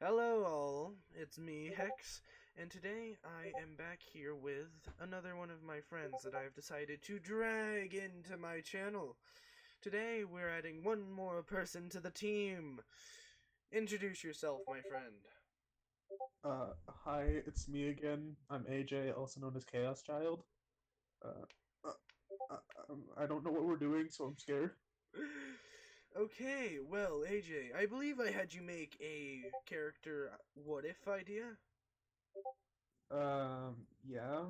Hello, all. It's me, Hex, and today I am back here with another one of my friends that I've decided to drag into my channel. Today we're adding one more person to the team. Introduce yourself, my friend. Uh, Hi, it's me again. I'm AJ, also known as Chaos Child. Uh, uh, I don't know what we're doing, so I'm scared. Okay, well, AJ, I believe I had you make a character what if idea? Yeah.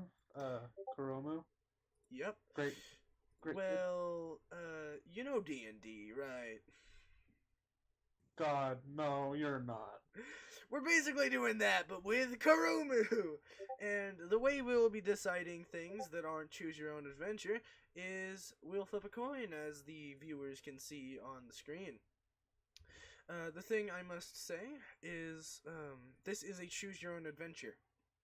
Kuromu. Yep. Great, great. Well, you know D&D, right? God, no, you're not. We're basically doing that, but with Karumu! And the way we'll be deciding things that aren't choose your own adventure is we'll flip a coin, as the viewers can see on the screen. The thing I must say is this is a choose your own adventure.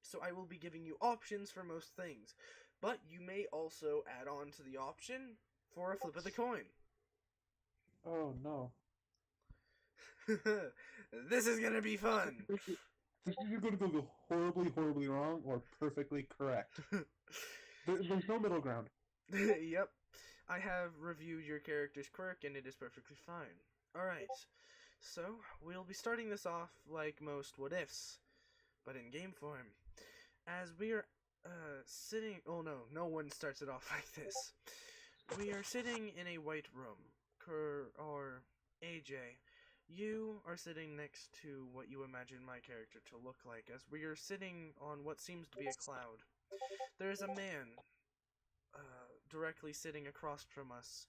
So I will be giving you options for most things, but you may also add on to the option for a flip of the coin. Oh no. This is gonna be fun. This is either going to go horribly, horribly wrong or perfectly correct. There's no middle ground. Yep. I have reviewed your character's quirk and it is perfectly fine. Alright, so we'll be starting this off like most what ifs, but in game form. As we are sitting. Oh no, no one starts it off like this. We are sitting in a white room. Or AJ, you are sitting next to what you imagine my character to look like, as we are sitting on what seems to be a cloud. There is a man directly sitting across from us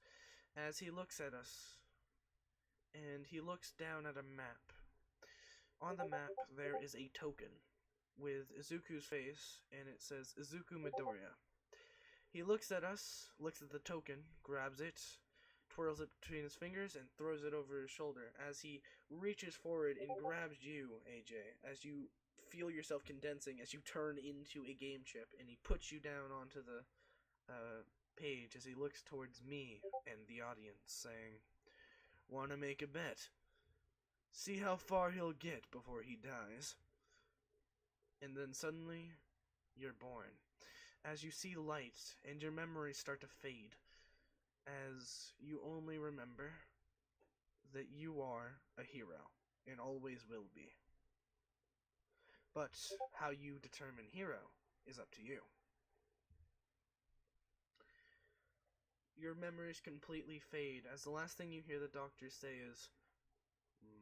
as he looks at us, and he looks down at a map. On the map, there is a token with Izuku's face, and it says Izuku Midoriya. He looks at us, looks at the token, grabs it, twirls it between his fingers, and throws it over his shoulder as he reaches forward and grabs you, AJ, as you feel yourself condensing as you turn into a game chip, and he puts you down onto the page as he looks towards me and the audience, saying, "Wanna make a bet? See how far he'll get before he dies." And then suddenly, you're born. As you see light and your memories start to fade, as you only remember that you are a hero and always will be. But how you determine hero is up to you. Your memories completely fade as the last thing you hear the doctor say is,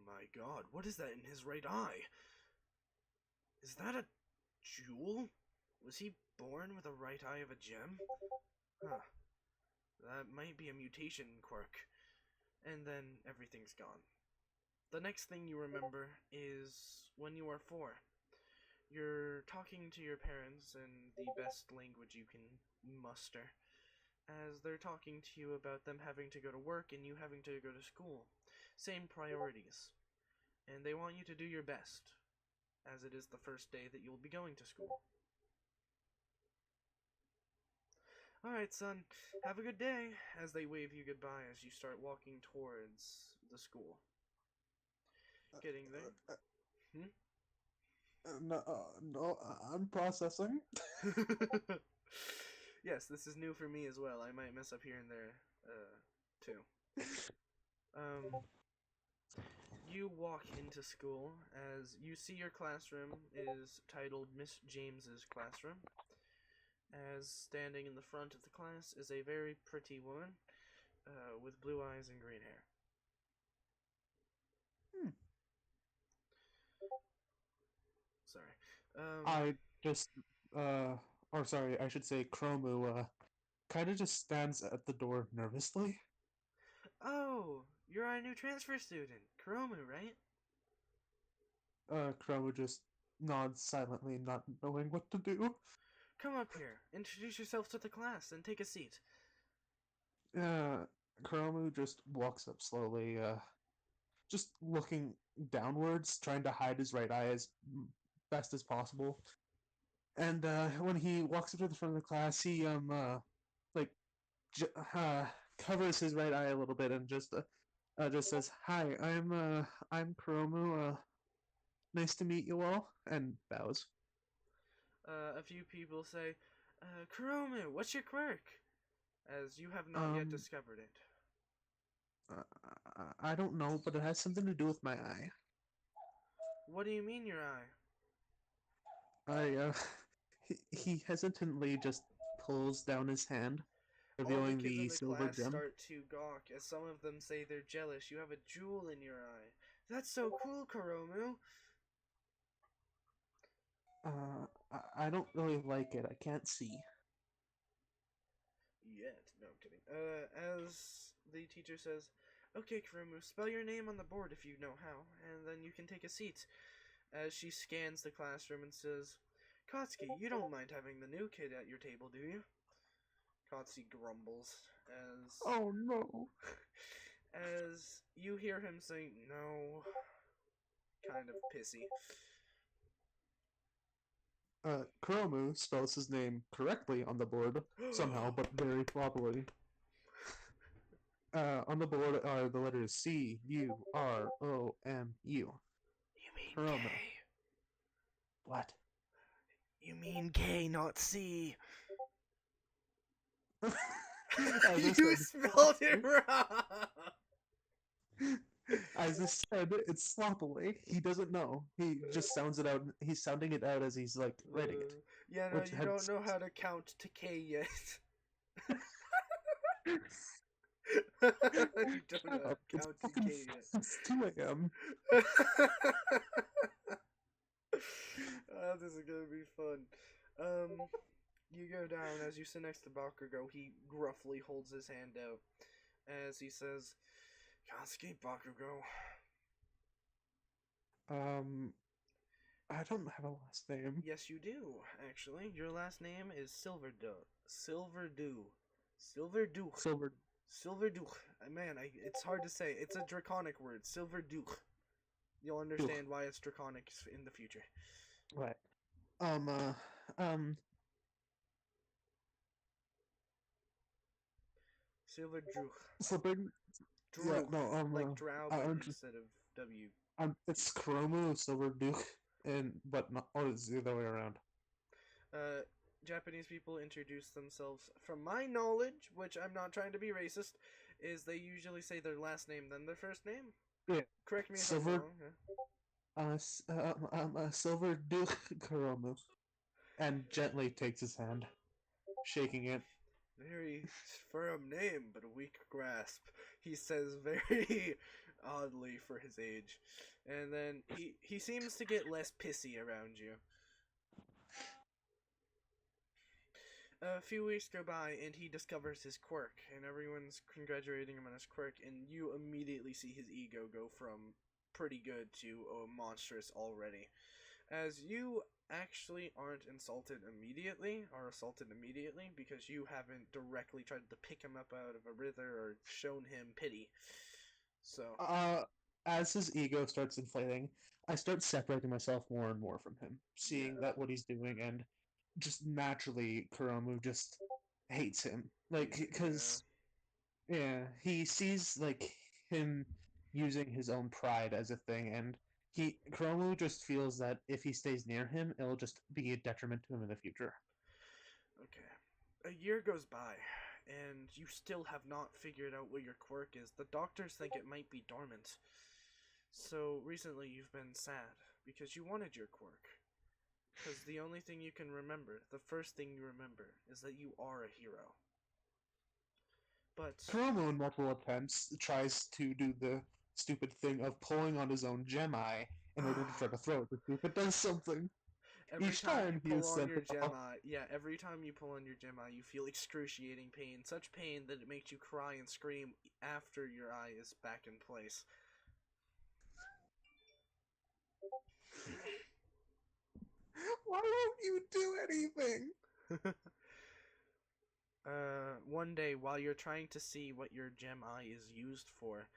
"My god, what is that in his right eye? Is that a jewel? Was he born with a right eye of a gem? Huh. That might be a mutation quirk." And then everything's gone. The next thing you remember is when you are 4. You're talking to your parents in the best language you can muster, as they're talking to you about them having to go to work and you having to go to school. Same priorities. And they want you to do your best, as it is the first day that you'll be going to school. "Alright, son, have a good day," as they wave you goodbye as you start walking towards the school. Getting Uh, there. no, no, I'm processing. Hmm? Yes, this is new for me as well. I might mess up here and there, too. Um, you walk into school as you see your classroom is titled Miss James's classroom. As standing in the front of the class is a very pretty woman with blue eyes and green hair. Hmm. Sorry. I just, uh, or sorry, I should say Chromu, kind of just stands at the door nervously. Oh, you're our new transfer student, Kuromu, right? Chromu just nods silently, not knowing what to do. Come up here, introduce yourself to the class, and take a seat. Uh, Chromu just walks up slowly, just looking downwards, trying to hide his right eye as best as possible. And when he walks up to the front of the class, he like j- uh, covers his right eye a little bit and just says, "Hi, I'm Kuromu. Nice to meet you all, and bows. A few people say, Kuromu, what's your quirk? As you have not yet Um, discovered it. I don't know, but it has something to do with my eye. What do you mean your eye? I, he hesitantly just pulls down his hand, All the revealing kids in the the silver class gem. start to gawk as some of them say they're jealous you have a jewel in your eye. That's so cool, Kuromu. I don't really like it. I can't see. Yet. No, I'm kidding. As the teacher says, okay, Kuromu, spell your name on the board if you know how, and then you can take a seat. As she scans the classroom and says, Katsuki, you don't mind having the new kid at your table, do you? Katsuki grumbles as Oh no. as you hear him say no, kind of pissy. Kuromu spells his name correctly on the board, somehow, but very floppily. On the board are the letters Curomu. You mean Kuromu. K? What? You mean K, not C. As I You said, spelled it wrong. as I said, it's sloppily. He doesn't know. He just sounds it out. He's sounding it out as he's like writing it, Yeah, no, which you had. don't know how to count to K yet. You don't know Shut how up! to It's count to fucking K yet. it's 2 a.m. Oh, this is gonna be fun. Um, you go down as you sit next to Bakugo. He gruffly holds his hand out as he says, Katsuki, Bakugo. Um, I don't have a last name. Yes, you do, actually. Your last name is Silverdew. Silverdew. Silverdew. Silver. Silverdew. Man, it's hard to say. It's a draconic word. Silverdew. You'll understand why it's draconic in the future. Right. Um. Um. Silverdrew. Flipping. Yeah. Drew. No. Like drow, but I'm just. instead of W. It's Kuromu Silver Duke, and but not. Oh, it's the other way around. Uh, Japanese people introduce themselves, from my knowledge, which I'm not trying to be racist, is they usually say their last name then their first name. Yeah. Correct me if I'm Silver. wrong. Silver Duke Kuromu, and gently takes his hand, shaking it. Very firm name, but a weak grasp. He says very oddly for his age. And then he seems to get less pissy around you. A few weeks go by and he discovers his quirk, and everyone's congratulating him on his quirk, and you immediately see his ego go from pretty good to monstrous already. As you actually aren't insulted immediately, or assaulted immediately, because you haven't directly tried to pick him up out of a river or shown him pity. So, As his ego starts inflating, I start separating myself more and more from him, seeing yeah. that what he's doing, and just naturally, Kuromu just hates him. Like, Yeah. because, yeah, he sees, like, him using his own pride as a thing, and Kuromu just feels that if he stays near him, it'll just be a detriment to him in the future. Okay. A year goes by, and you still have not figured out what your quirk is. The doctors think it might be dormant. So recently you've been sad because you wanted your quirk. Because the only thing you can remember, the first thing you remember, is that you are a hero. But Kuromu, in multiple attempts, tries to do the stupid thing of pulling on his own gemi in order to try to throw it to see if it does something. every Each time you time he pull is on sent your off. Gemini, yeah, every time you pull on your Gemini, you feel excruciating pain. Such pain that it makes you cry and scream after your eye is back in place. Why won't you do anything? One day, while you're trying to see what your gem eye is used for,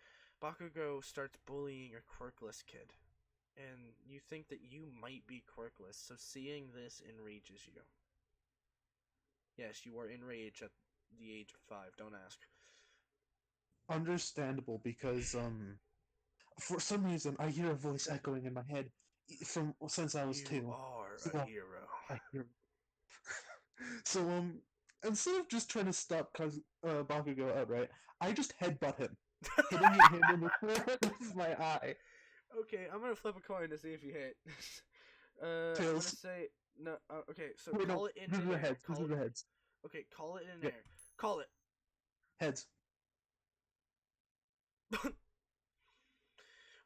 Bakugo starts bullying your quirkless kid. And you think that you might be quirkless, so seeing this enrages you. Yes, you are enraged at the age of 5, don't ask. Understandable, because for some reason I hear a voice echoing in my head. from since I was You 2. are So, a hero. I hear. So instead of just trying to stop Bakugo outright, I just headbutt him, hitting him in the corner of my eye. Okay, I'm gonna flip a coin to see if you hit. I'm gonna Tails. say no. Okay, so Wait, no. call it in These are the air. heads. These are the heads. Okay, call it in Yeah, air. Call it. heads.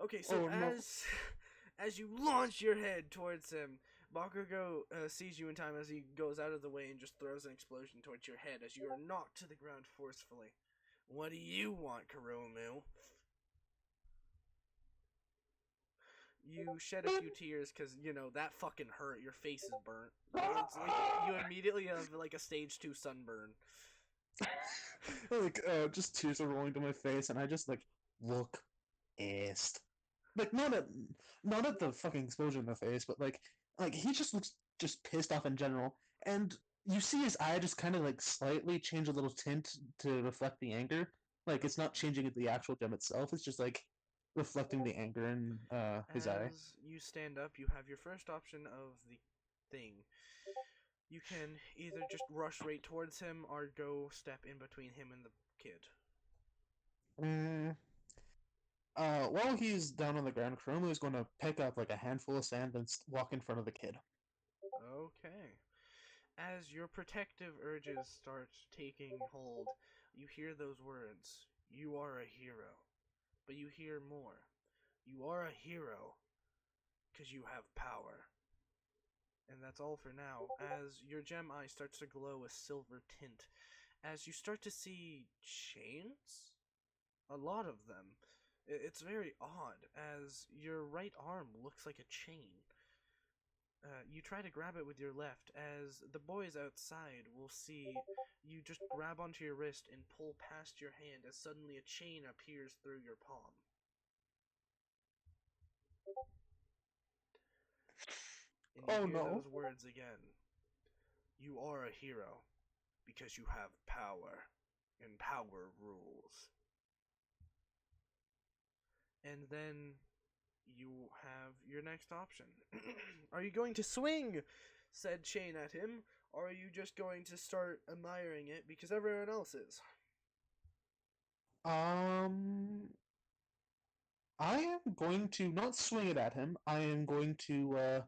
Okay, so Oh no. as you launch your head towards him, Bakugo sees you in time as he goes out of the way and just throws an explosion towards your head as you are knocked to the ground forcefully. What do you want, Kuromu? You shed a few tears because, you know, that fucking hurt. Your face is burnt. It's like you immediately have like a stage 2 sunburn. Like, just tears are rolling down my face, and I just like look pissed. Like not at the fucking explosion in the face, but like he just looks just pissed off in general. And you see his eye just kind of like slightly change a little tint to reflect the anger. Like it's not changing the actual gem itself. It's just like reflecting the anger in his eye. As you stand up, you have your first option of the thing. You can either just rush right towards him or go step in between him and the kid. Mm, while he's down on the ground, Kuromu is going to pick up like a handful of sand and walk in front of the kid. Okay. As your protective urges start taking hold, you hear those words. You are a hero. But you hear more. You are a hero because you have power. And that's all for now, as your gem eye starts to glow a silver tint. As you start to see chains? A lot of them. It's very odd, as your right arm looks like a chain. You try to grab it with your left, as the boys outside will see you just grab onto your wrist and pull past your hand as suddenly a chain appears through your palm. And you Oh hear no. those words again. You are a hero because you have power, and power rules. And then you have your next option. Are you going to swing said chain at him, or are you just going to start admiring it because everyone else is? Um, I am going to not swing it at him. I am going to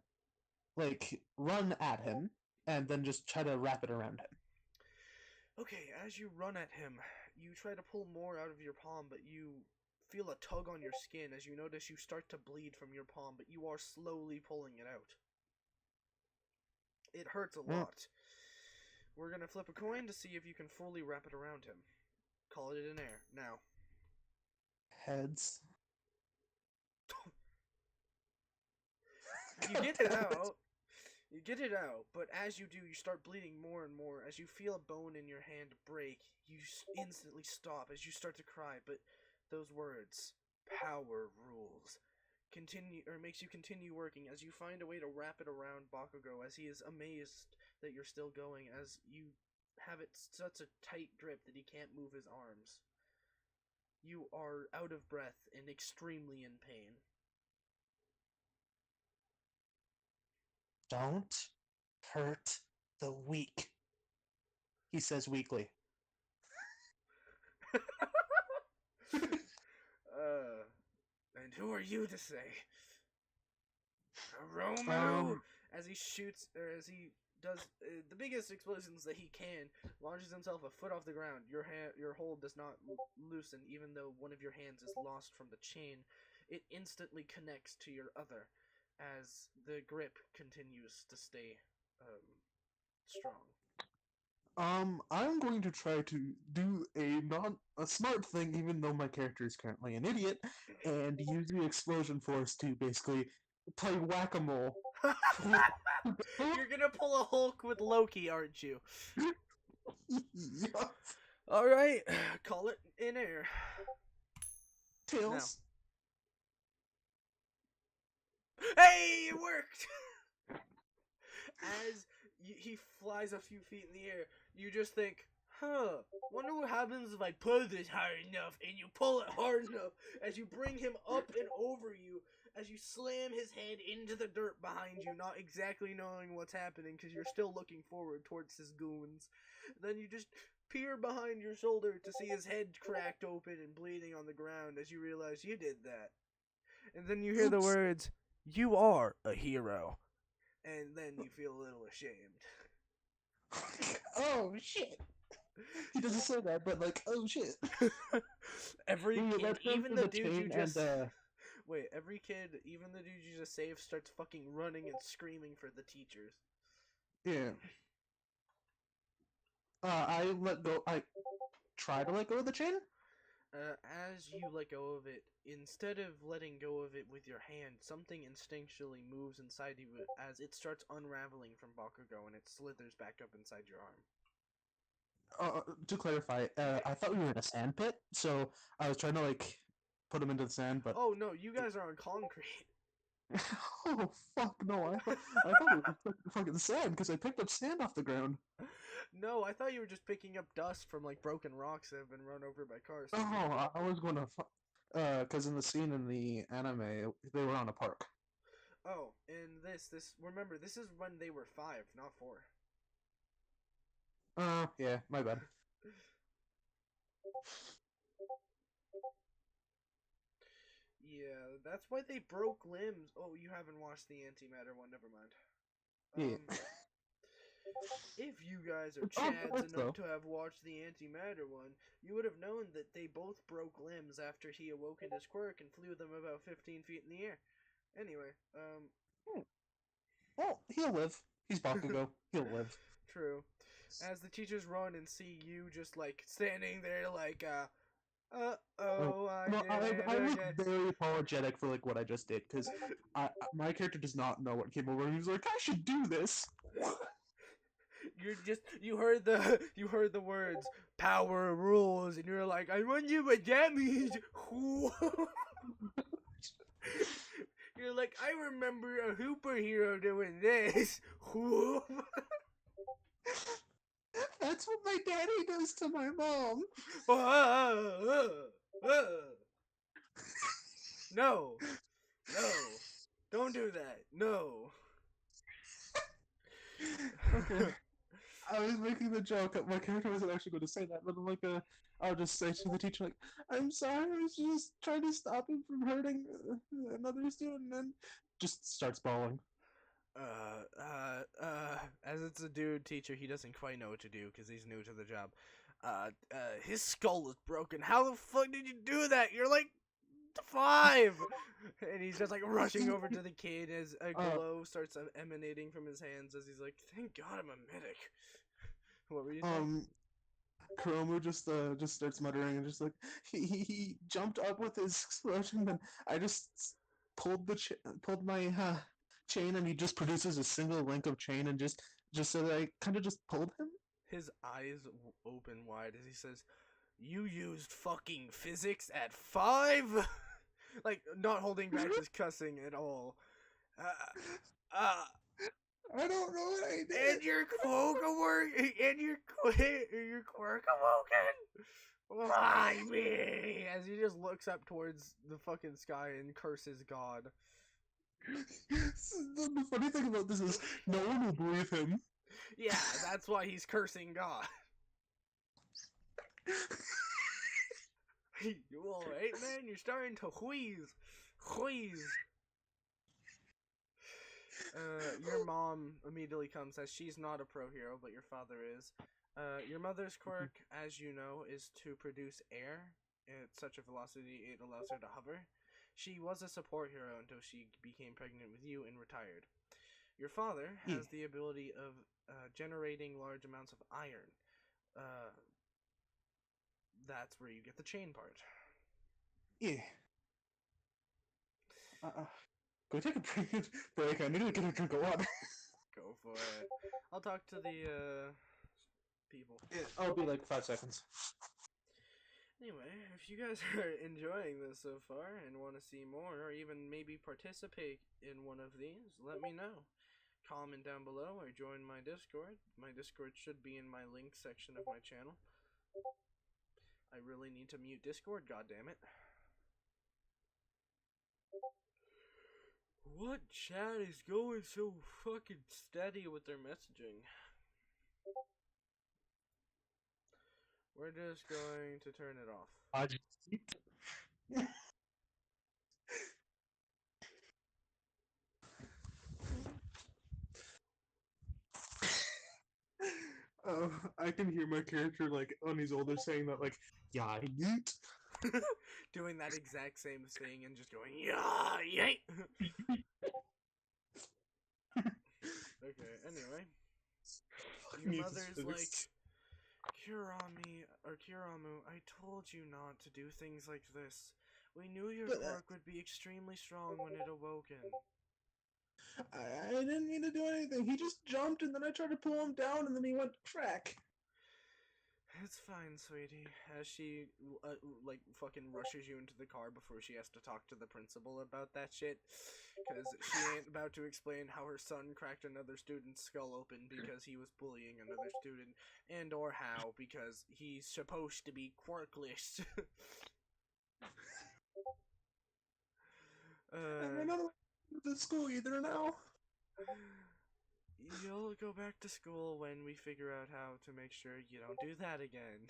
like run at him and then just try to wrap it around him. Okay, as you run at him, you try to pull more out of your palm, but you feel a tug on your skin as you notice you start to bleed from your palm, but you are slowly pulling it out. It hurts a Mm, lot. We're gonna flip a coin to see if you can fully wrap it around him. Call it in air. Now. heads. You get it out. You get it out, but as you do, you start bleeding more and more. As you feel a bone in your hand break, you instantly stop as you start to cry, but those words, power rules, continue or makes you continue working as you find a way to wrap it around Bakugo as he is amazed that you're still going as you have it such a tight grip that he can't move his arms. You are out of breath and extremely in pain. Don't hurt the weak, he says weakly. uh, and who are you to say? Romeo, um, as he shoots, or as he does the biggest explosions that he can, launches himself a foot off the ground. Your hold does not loosen, even though one of your hands is lost from the chain. It instantly connects to your other, as the grip continues to stay strong. I'm going to try to do not a smart thing, even though my character is currently an idiot, and use the explosion force to basically play whack-a-mole. You're gonna pull a Hulk with Loki, aren't you? Yeah. All right, call it in air. Now. Tails. Hey, it worked! As he flies a few feet in the air, you just think, wonder what happens if I pull this hard enough, and you pull it hard enough as you bring him up and over you as you slam his head into the dirt behind you, not exactly knowing what's happening because you're still looking forward towards his goons. Then you just peer behind your shoulder to see his head cracked open and bleeding on the ground as you realize you did that. And then you hear the Oops. words, "You are a hero." And then you feel a little ashamed. Oh shit! He doesn't say that, but like, oh shit. Every Ooh, kid, let's go even for the the dude you chain just and wait, every kid, even the dude you just saved, starts fucking running and screaming for the teachers. yeah. I let go. I try to let go of the chain. As you let go of it, instead of letting go of it with your hand, something instinctually moves inside you as it starts unraveling from Bakugo and it slithers back up inside your arm. To clarify, I thought we were in a sand pit, so I was trying to like put him into the sand, but Oh no, you guys are on concrete. oh fuck no! I thought we were fucking sand because I picked up sand off the ground. No, I thought you were just picking up dust from like broken rocks that have been run over by cars. Oh, I was going to, because in the scene in the anime, they were on a park. Oh, and this remember, this is when they were 5, not 4. Yeah, my bad. Yeah, that's why they broke limbs. Oh, you haven't watched the antimatter one. Never mind. Yeah. If you guys are It's on chads Earth enough though. to have watched the antimatter one, you would have known that they both broke limbs after he awokened his quirk and flew them about 15 feet in the air. Anyway, Hmm. Well, he'll live. He's Bakugo. He'll live. true. As the teachers run and see you just like standing there, like, Oh, I no, did it I was again. very apologetic for like what I just did because my character does not know what came over. He was like, I should do this. You heard the words power rules and you're like, I want you a damage. You're like, I remember a Hooper hero doing this. That's what my daddy does to my mom. No, no, don't do that. No. Okay. I was making the joke. My character wasn't actually going to say that, but I'm like, I'll just say to the teacher, like, I'm sorry, I was just trying to stop him from hurting another student, and just starts bawling. As it's a dude teacher, he doesn't quite know what to do because he's new to the job. His skull is broken. How the fuck did you do that? You're like 5! And he's just like rushing over to the kid as a glow starts emanating from his hands as he's like, thank God I'm a medic. What were you saying? Kuromu just starts muttering and just like he jumped up with his explosion, and I just pulled my chain, and he just produces a single link of chain, and just so that I kind of just pulled him. His eyes open wide as he says, you used fucking physics at 5? Like, not holding back his cussing at all. I don't know what I did. And your quirk awoken? Why me? As he just looks up towards the fucking sky and curses God. The funny thing about this is no one will believe him. Yeah, that's why he's cursing God. You alright, man? You're starting to wheeze. Wheeze. Your mom immediately comes as she's not a pro hero, but your father is. Your mother's quirk, as you know, is to produce air at such a velocity it allows her to hover. She was a support hero until she became pregnant with you and retired. Your father has the ability of generating large amounts of iron. That's where you get the chain part. Yeah. Go take a break. I need to get a drink of water. Go for it. I'll talk to the people. Yeah, I'll be like 5 seconds. Anyway, if you guys are enjoying this so far and want to see more, or even maybe participate in one of these, let me know. Comment down below or join my Discord. My Discord should be in my link section of my channel. I really need to mute Discord, goddammit. What chat is going so fucking steady with their messaging? We're just going to turn it off. I just I can hear my character like on his older saying that like, yeah, I yeet. Doing that exact same thing and just going, yeah, yay! Okay, anyway. Your Jesus mother's like, physics. Kirami, or Kiramu, I told you not to do things like this. We knew your But quirk would be extremely strong when it awoken. I didn't mean to do anything. He just jumped and then I tried to pull him down and then he went crack. It's fine, sweetie. As she, like, fucking rushes you into the car before she has to talk to the principal about that shit. Because she ain't about to explain how her son cracked another student's skull open because he was bullying another student. And or how, because he's supposed to be quirkless. I'm not allowed to school either now. You'll go back to school when we figure out how to make sure you don't do that again.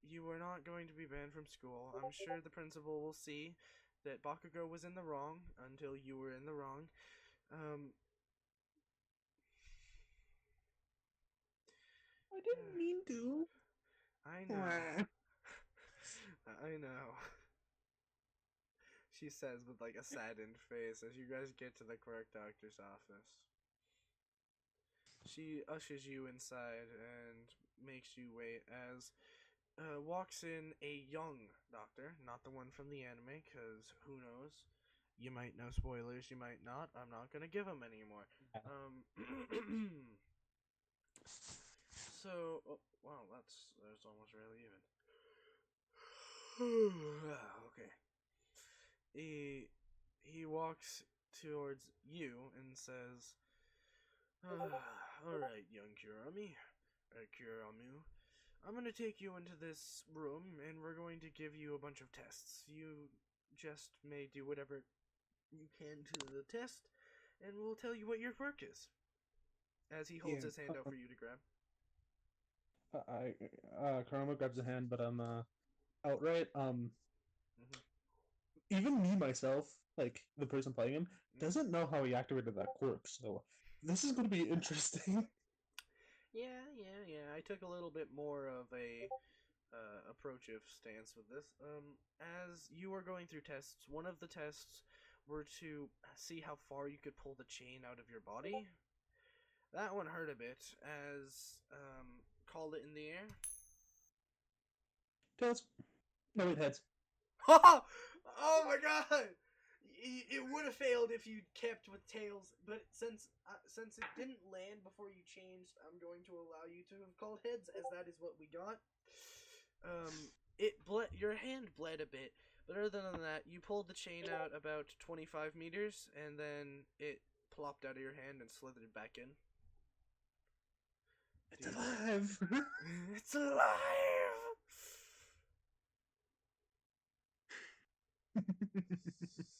You are not going to be banned from school. I'm sure the principal will see that Bakugo was in the wrong until you were in the wrong. I didn't mean to. I know. I know. She says with like a saddened face as you guys get to the quirk doctor's office. She ushers you inside and makes you wait as walks in a young doctor, not the one from the anime, because who knows? You might know spoilers, you might not. I'm not gonna give them anymore. So, oh, wow, that's almost really even. Okay. He walks towards you and says, "All right, young Kuramu, I'm gonna take you into this room and we're going to give you a bunch of tests. You just may do whatever you can to the test, and we'll tell you what your quirk is." As he holds his hand out for you to grab. Karama grabs a hand, but I'm outright. Mm-hmm. Even me myself, like the person playing him, Mm-hmm. doesn't know how he activated that quirk. So this is going to be interesting. Yeah. I took a little bit more of a approachive stance with this. As you were going through tests, one of the tests were to see how far you could pull the chain out of your body. That one hurt a bit, as called it in the air. Tails. No, wait, heads. Oh my god! It would have failed if you kept with tails, but since it didn't land before you changed, I'm going to allow you to have called heads, as that is what we got. It bled. Your hand bled a bit, but other than that, you pulled the chain out about 25 meters, and then it plopped out of your hand and slithered back in. It's alive. It's alive.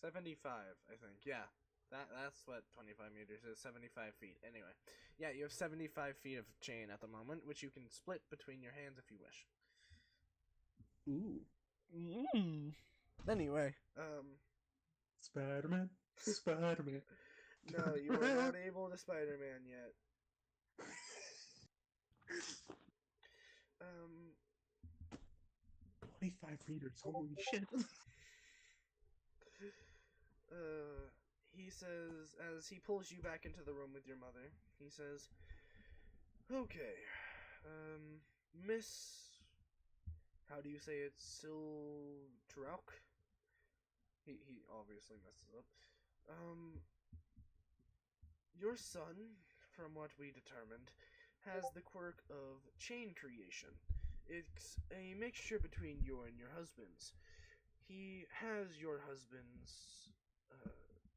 75, I think. Yeah. That's what 25 meters is. 75 feet. Anyway. Yeah, you have 75 feet of chain at the moment, which you can split between your hands if you wish. Ooh. Anyway, Spider-Man. Spider-Man. no, you are not able to Spider-Man yet. 25 meters. Holy shit. He says, as he pulls you back into the room with your mother, he says, "Okay, Miss, how do you say it? Siltrauk?" He obviously messes up. Your son, from what we determined, has the quirk of chain creation. It's a mixture between your and your husband's. He has your husband's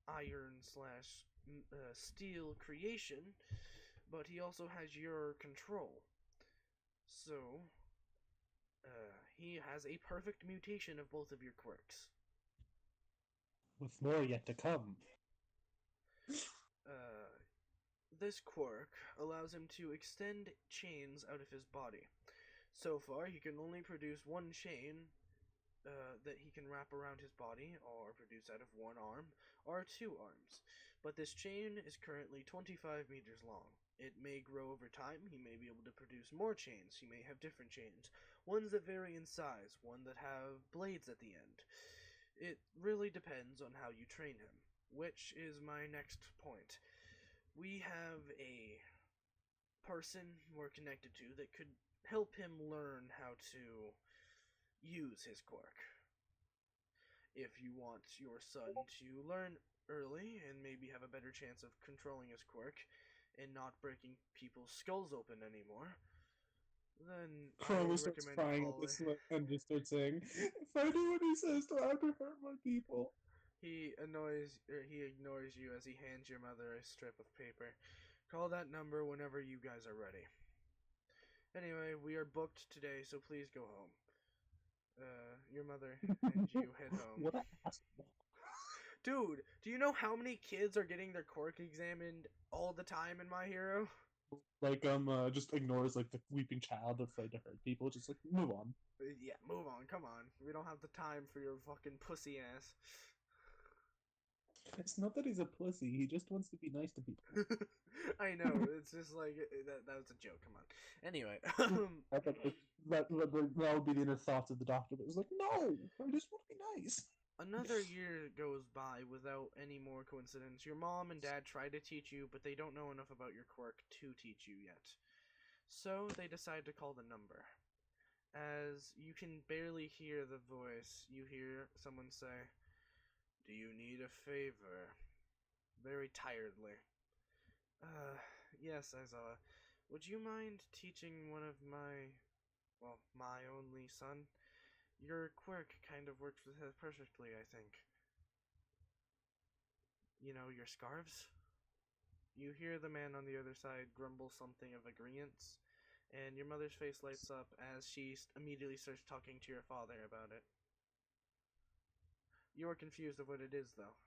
iron slash steel creation, but he also has your control. So, he has a perfect mutation of both of your quirks. with more yet to come. Uh, this quirk allows him to extend chains out of his body. So far, he can only produce one chain that he can wrap around his body or produce out of one arm or two arms. But this chain is currently 25 meters long. It may grow over time. He may be able to produce more chains. He may have different chains. Ones that vary in size, one that have blades at the end. It really depends on how you train him, which is my next point. We have a person we're connected to that could help him learn how to use his quirk. If you want your son to learn early and maybe have a better chance of controlling his quirk and not breaking people's skulls open anymore, then I Chroma would starts recommend crying at calling. this and just starts saying, "If I do what he says, do I have to hurt my people?" He ignores you as he hands your mother a strip of paper. Call that number whenever you guys are ready. Anyway, we are booked today, so please go home. Your mother and you head home. What an asshole. Dude, do you know how many kids are getting their quirk examined all the time in My Hero? Like, just ignores, like, the weeping child afraid to hurt people. Just, like, move on. Yeah, move on, come on. We don't have the time for your fucking pussy ass. It's not that he's a pussy. He just wants to be nice to people. I know, it's just like, that was a joke, come on. Anyway, I thought that would be the inner thoughts of the doctor. But it was like, no, I just want to be nice. another year goes by without any more coincidence. Your mom and dad try to teach you, but they don't know enough about your quirk to teach you yet. So they decide to call the number. As you can barely hear the voice, you hear someone say, "Do you need a favor?" Very tiredly. Uh, yes, Aizawa. Would you mind teaching one of my only son? Your quirk kind of works with it perfectly, I think. You know, your scarves? You hear the man on the other side grumble something of agreeance, and your mother's face lights up as she immediately starts talking to your father about it. You are confused of what it is, though.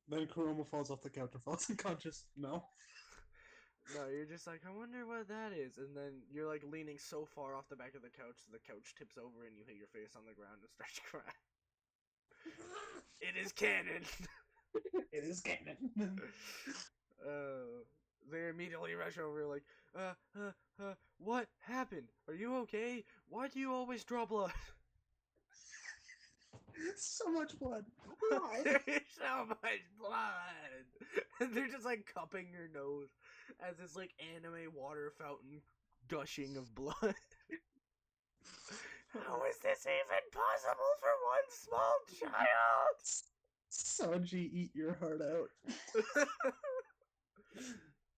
Then Kuroma falls off the couch and falls unconscious. No. No, you're just like, I wonder what that is. And then you're like leaning so far off the back of the couch tips over and you hit your face on the ground and start to cry. It is canon! It is canon. They immediately rush over like, what happened? Are you okay? Why do you always draw blood? So much blood. Why? There's so much blood! And they're just like cupping your nose as this like anime water fountain gushing of blood. How is this even possible for one small child? Sanji, eat your heart out.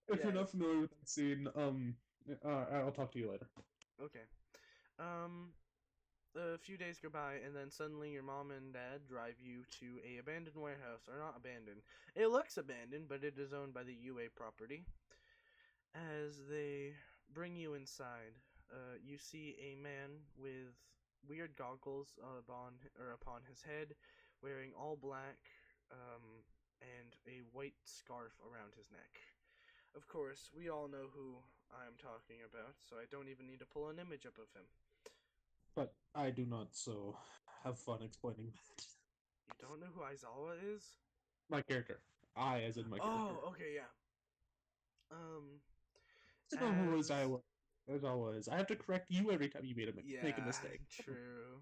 If you're Yes. not familiar with that scene, I'll talk to you later. Okay. A few days go by, and then suddenly your mom and dad drive you to a abandoned warehouse, or not abandoned. It looks abandoned, but it is owned by the UA property. As they bring you inside, you see a man with weird goggles upon his head, wearing all black, and a white scarf around his neck. Of course, we all know who I'm talking about, so I don't even need to pull an image up of him. But I do not, so have fun explaining that. You don't know who Aizawa is? My character. I, as in my character. Oh, okay, yeah. I don't know who As Aizawa is. I have to correct you every time you make a yeah, mistake. true.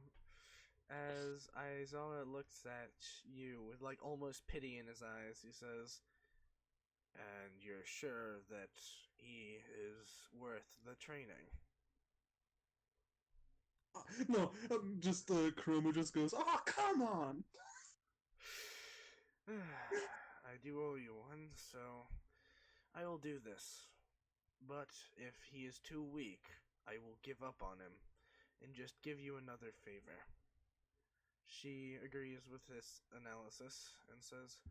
As Aizawa looks at you with like almost pity in his eyes, he says, "And you're sure that he is worth the training?" No, just Kuroma just goes, "Oh, come on!" I do owe you one, so I will do this. But if he is too weak, I will give up on him and just give you another favor. She agrees with this analysis and says,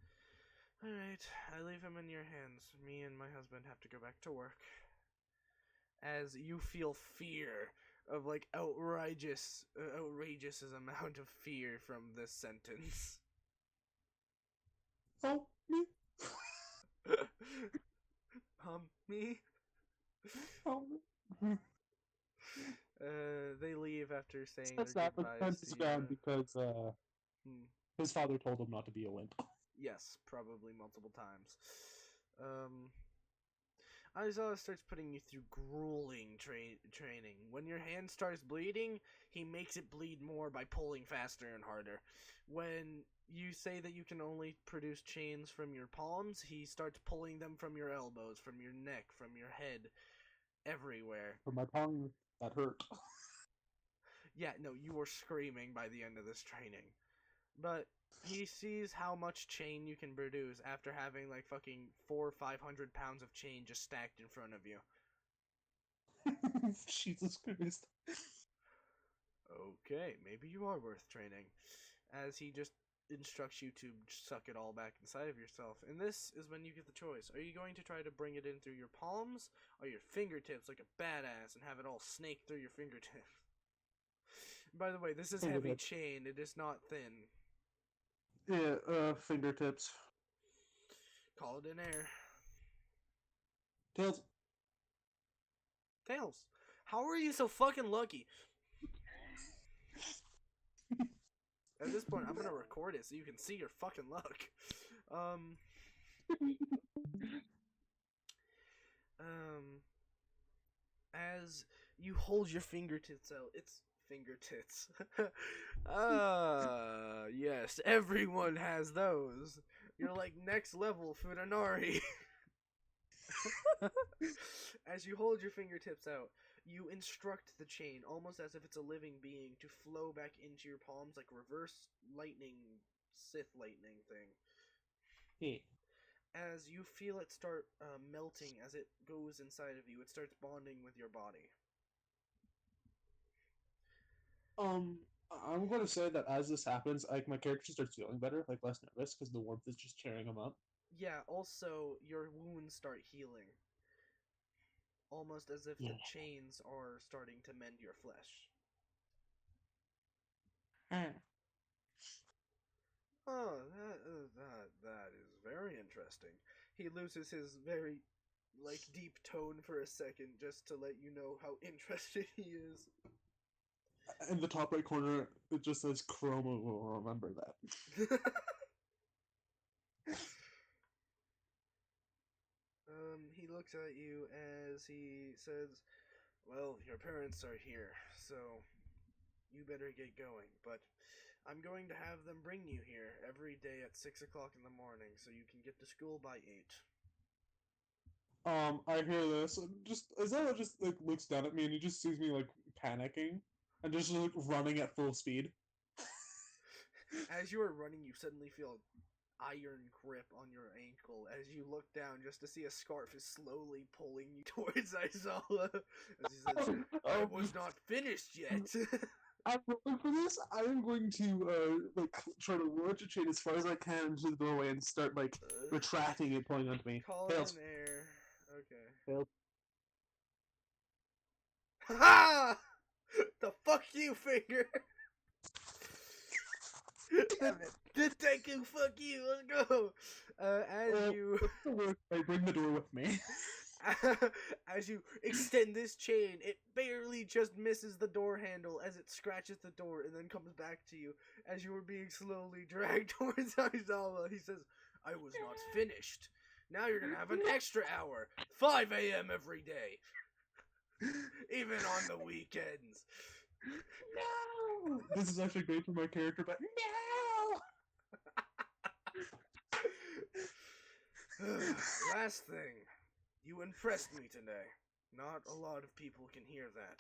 "Alright, I leave him in your hands. Me and my husband have to go back to work." As you feel fear of like outrageous amount of fear from this sentence. Help me. Me? Help me. They leave after saying Says their that, but goodbyes turns to his you. ground because Hmm. his father told him not to be a wimp. Yes, probably multiple times. Aizawa starts putting you through grueling training. When your hand starts bleeding, he makes it bleed more by pulling faster and harder. When you say that you can only produce chains from your palms, he starts pulling them from your elbows, from your neck, from your head, everywhere. For my tongue, that hurt. Yeah, no, you were screaming by the end of this training. But he sees how much chain you can produce after having like fucking 400-500 pounds of chain just stacked in front of you. Jesus Christ. Okay, maybe you are worth training. As he just instructs you to suck it all back inside of yourself. And this is when you get the choice. Are you going to try to bring it in through your palms or your fingertips like a badass and have it all snake through your fingertips? By the way, this is heavy Fingertips. chain. It is not thin. Yeah, fingertips. Call it in air. Tails. Tails. How are you so fucking lucky? At this point, I'm gonna record it so you can see your fucking luck. Um, as you hold your fingertips out, it's fingertips. Yes, everyone has those. You're like next level Futanari. As you hold your fingertips out, you instruct the chain almost as if it's a living being to flow back into your palms like reverse lightning, Sith lightning thing. Yeah. As you feel it start melting as it goes inside of you, it starts bonding with your body. Um, I'm going to say that as this happens, like my character starts feeling better, like less nervous, because the warmth is just cheering him up. Yeah, also, your wounds start healing. Almost as if the Yeah. chains are starting to mend your flesh. Oh, that is very interesting. He loses his very, like, deep tone for a second just to let you know how interested he is. In the top right corner, it just says Chroma will remember that. He looks at you as he says, well, your parents are here, so you better get going. But I'm going to have them bring you here every day at 6 o'clock in the morning so you can get to school by 8. I hear this, and just Isaiah just like looks down at me and he just sees me like panicking and just like running at full speed. As you are running, you suddenly feel iron grip on your ankle as you look down just to see a scarf is slowly pulling you towards Aizawa as he says, I was not finished yet. I'm rolling for this. I am going to like try to launch a chain as far as I can into the doorway and start like retracting it, pulling onto me. Call it Tails. in air. Okay. Tails. Ha! The fuck you finger! Damn it. The Deku, fuck you, let's go! As you I bring the door with me. as you extend this chain, it barely just misses the door handle as it scratches the door and then comes back to you as you are being slowly dragged towards Aizawa. He says, I was not finished. Now you're gonna have an extra hour. 5 a.m. every day. Even on the weekends. No! This is actually great for my character, but no! Last thing. You impressed me today. Not a lot of people can hear that.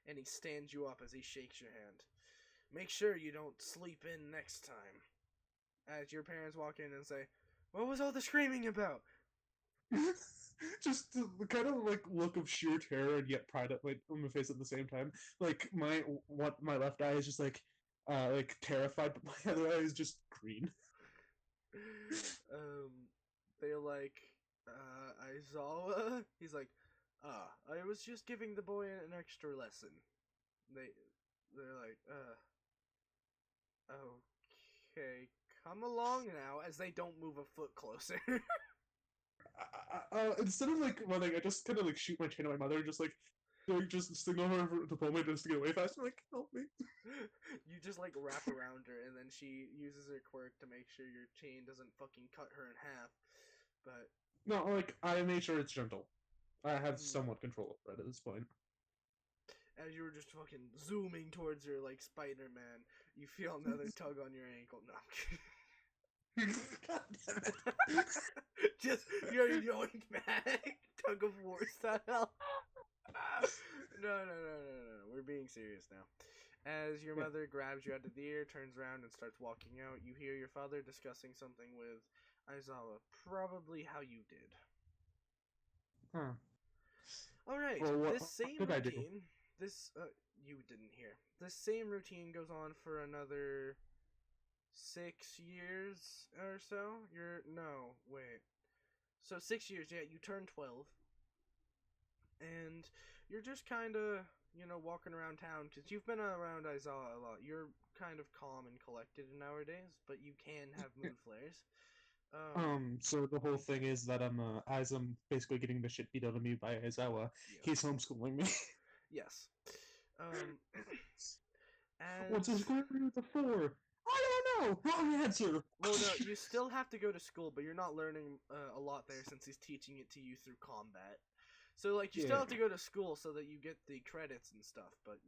And he stands you up as he shakes your hand. Make sure you don't sleep in next time. As your parents walk in and say, what was all the screaming about? Just the kind of like look of sheer terror and yet pride like on my face at the same time. Like my left eye is just like terrified, but my other eye is just green. They're like, Aizawa? He's like, I was just giving the boy an extra lesson. They're like, okay, Come along now, as they don't move a foot closer. Instead of like running, I just kind of like shoot my chain at my mother, just like just signal her to pull me just to get away fast. I'm like, help me. You just like wrap around her, and then she uses her quirk to make sure your chain doesn't fucking cut her in half. But No, like I made sure it's gentle. I have mm, somewhat control over it at this point. as you were just fucking zooming towards her like Spider-Man, you feel another tug on your ankle. No, I'm kidding. God damn it. Just you're yoinked back, tug of war style. No. We're being serious now. As your Yeah. mother grabs you out of the ear, turns around, and starts walking out, you hear your father discussing something with Aizawa. Probably how you did. Huh. Alright, Well, this what same did I do? routine, you didn't hear. This same routine goes on for another 6 years or so. No, wait. So 6 years, yeah, you turn 12. And you're just kind of, walking around town because you've been around Aizawa a lot. You're kind of calm and collected nowadays, but you can have mood flares. So the whole thing is that as I'm basically getting the shit beat out of me by Aizawa, he's Yes, homeschooling me. yes. Um, What's the as square root of 4? I don't know! Wrong answer! well, no, you still have to go to school, but you're not learning a lot there since he's teaching it to you through combat. So, like, you still Yeah. have to go to school so that you get the credits and stuff, but,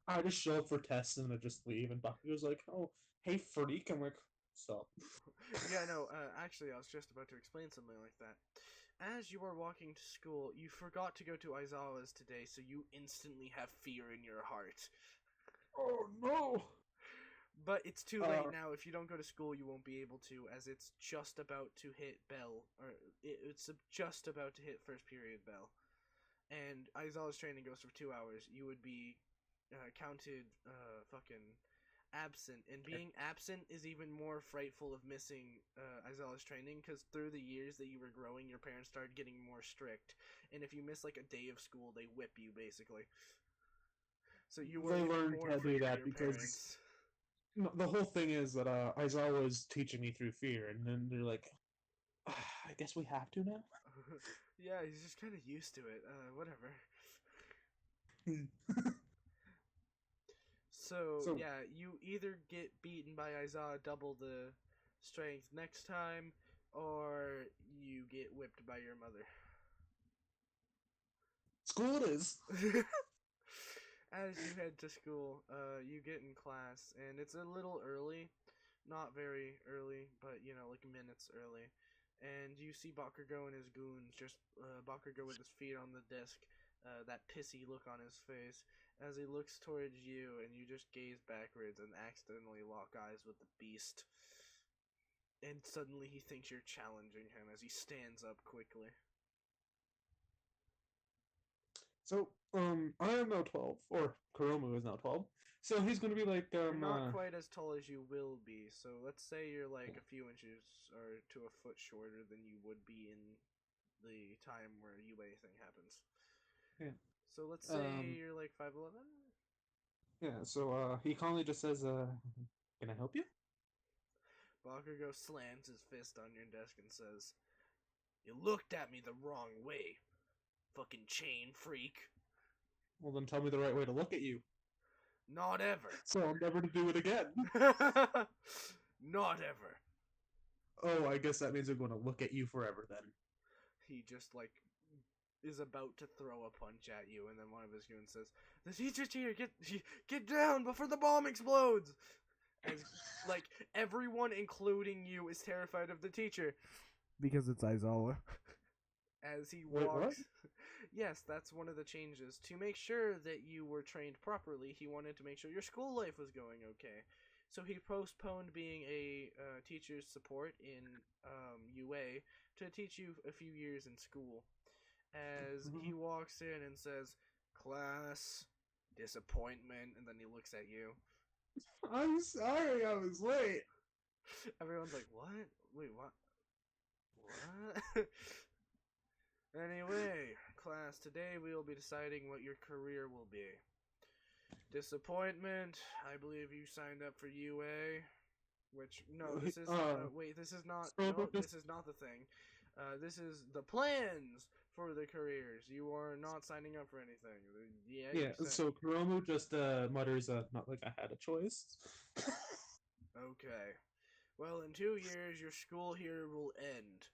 I just show up for tests and I just leave, and Bakugo's like, oh, hey, freak. I'm like, stop. Yeah, no, actually, I was just about to explain something like that. As you are walking to school, you forgot to go to Aizawa's today, so you instantly have fear in your heart. Oh, no! But it's too late now. If you don't go to school, you won't be able to, as it's just about to hit bell, or it's just about to hit first period bell. And Aizawa's training goes for 2 hours. You would be counted fucking absent, and being absent is even more frightful of missing Aizawa's training, because through the years that you were growing, your parents started getting more strict, and if you miss like a day of school, they whip you basically. So you were They even learned more how to do afraid of that your because parents. no, the whole thing is that Aizawa was teaching me through fear, and then they're like, ah, I guess we have to now? Yeah, he's just kind of used to it. Whatever. So So, yeah, you either get beaten by Aizawa double the strength next time, or you get whipped by your mother. school it is. As you head to school, you get in class, and it's a little early. Not very early, but like minutes early. And you see Bakugo and his goons, just Bakugo with his feet on the desk, that pissy look on his face, as he looks towards you, and you just gaze backwards and accidentally lock eyes with the beast. And suddenly he thinks you're challenging him as he stands up quickly. So, I am now 12, or Kuromu is now 12. So he's gonna be like, You're not quite as tall as you will be, so let's say you're like a few inches or to a foot shorter than you would be in the time where UA thing happens. yeah. So let's say Um, you're like 5'11". yeah, so, he calmly just says, can I help you? Bakugo slams his fist on your desk and says, "You looked at me the wrong way, fucking chain freak. Well, then tell me the right way to look at you. Not ever. So I'm never to do it again. Not ever." Oh, I guess that means I'm going to look at you forever then. He just like is about to throw a punch at you, and then one of his goons says, "The teacher's here. Get down before the bomb explodes." As like everyone, including you, is terrified of the teacher because it's Aizawa. As he Wait, what? walks, yes, that's one of the changes. To make sure that you were trained properly, he wanted to make sure your school life was going okay. So he postponed being a teacher's support in UA to teach you a few years in school. As he walks in and says, "Class, disappointment," and then he looks at you. I'm sorry I was late. Everyone's like, "What? Wait, what? What?" Anyway, class, today we will be deciding what your career will be. Disappointment, I believe you signed up for UA. Which no, this is wait, this is not Kuromu no, just this is not the thing. This is the plans for the careers. You are not signing up for anything. Yeah, yeah. you said So Kuromu just mutters, "Not like I had a choice." okay. Well, in 2 years, your school here will end.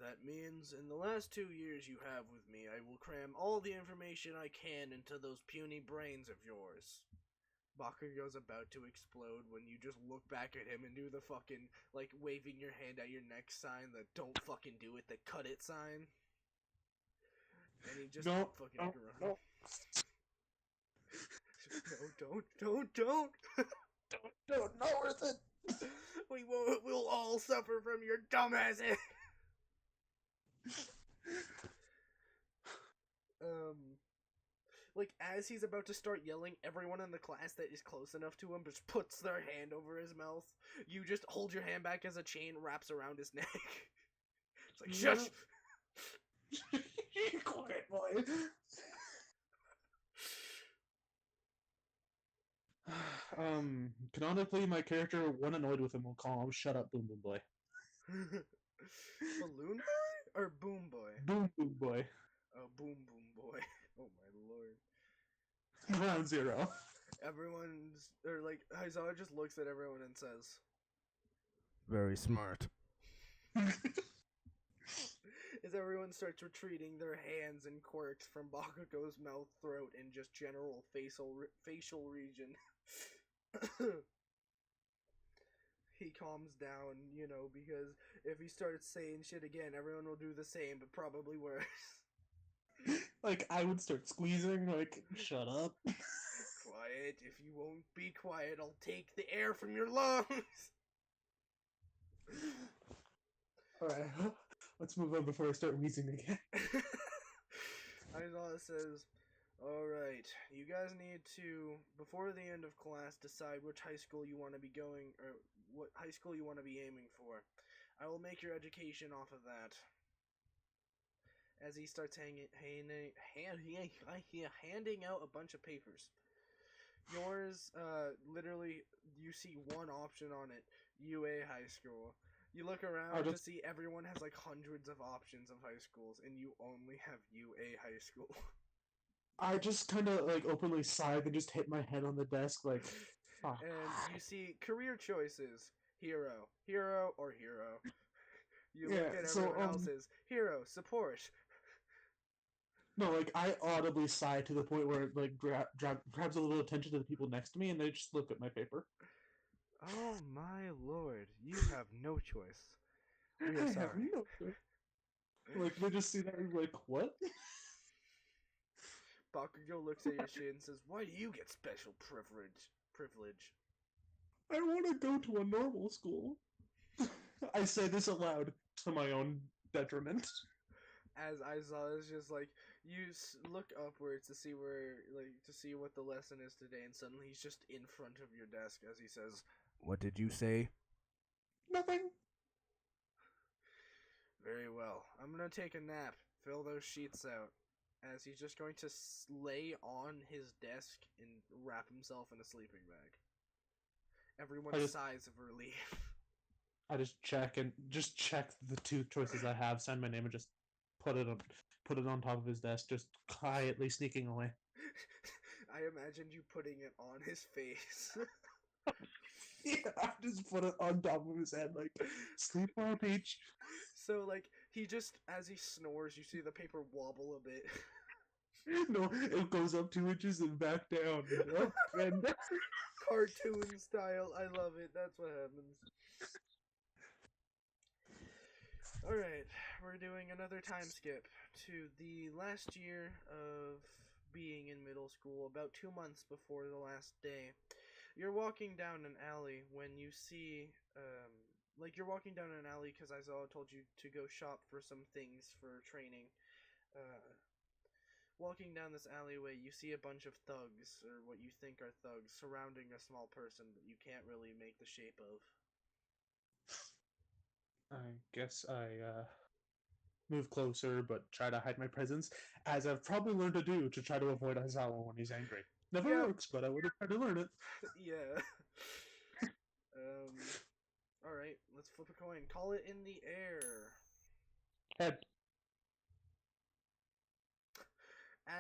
That means in the last 2 years you have with me, I will cram all the information I can into those puny brains of yours. Bakugo's about to explode when you just look back at him and do the fucking, like, waving your hand at your neck sign, the don't fucking do it, the cut it sign. And he just No, fucking no, groans. no. No, don't. Not worth it. We'll all suffer from your dumbasses. Like, as he's about to start yelling, everyone in the class that is close enough to him just puts their hand over his mouth. You just hold your hand back as a chain wraps around his neck. It's like, shush! Quiet, boy. Canonically, my character, when annoyed with him, will call him "Shut up, Boom Boom Boy." Balloon Boy? Or Boom Boy? Boom Boom Boy. Oh, Boom Boy. Oh my lord. Ground zero. Everyone's, or like, Aizawa just looks at everyone and says, very smart. As everyone starts retreating, their hands and quirks from Bakugo's mouth, throat, and just general facial region. He calms down, you know, because if he starts saying shit again, everyone will do the same, but probably worse. Like, I would start squeezing, like, shut up. Quiet. If you won't be quiet, I'll take the air from your lungs. Alright, let's move on before I start wheezing again. Aizawa says, alright, you guys need to, before the end of class, decide which high school you want to be going, or what high school you want to be aiming for. I will make your education off of that. As he starts handing out a bunch of papers. Yours, literally, you see one option on it, UA High School. You look around to see everyone has like hundreds of options of high schools, and you only have UA High School. I just kind of like openly sighed and just hit my head on the desk, like. Oh. And you see career choices: hero, or hero. You look at everyone else's hero, support. No, like I audibly sigh to the point where it like grabs a little attention to the people next to me, and they just look at my paper. Oh my lord, you have no choice. We are sorry. No choice. Like they just see that and like, what? Bakugo looks at your shit and says, "Why do you get special privilege?" I want to go to a normal school. I say this aloud to my own detriment. As Aizawa is just like, you look upwards to see to see what the lesson is today, and suddenly he's just in front of your desk as he says, "What did you say?" Nothing. Very well. I'm gonna take a nap. Fill those sheets out. As he's just going to lay on his desk and wrap himself in a sleeping bag. Everyone sighs of relief. I just check the two choices I have, sign my name, and just put it on top of his desk, just quietly sneaking away. I imagined you putting it on his face. Yeah, I just put it on top of his head, like, sleep well, Peach. So, like, he just, as he snores, you see the paper wobble a bit. No, it goes up 2 inches and back down. Up and down. Cartoon style. I love it. That's what happens. Alright, we're doing another time skip to the last year of being in middle school, about 2 months before the last day. You're walking down an alley when you see, you're walking down an alley because Aizawa told you to go shop for some things for training. Walking down this alleyway, you see a bunch of thugs, or what you think are thugs, surrounding a small person that you can't really make the shape of. I guess I move closer, but try to hide my presence, as I've probably learned to do to try to avoid Aizawa when he's angry. Never works, but I would have tried to learn it. Yeah. Alright, let's flip a coin. Call it in the air. Head.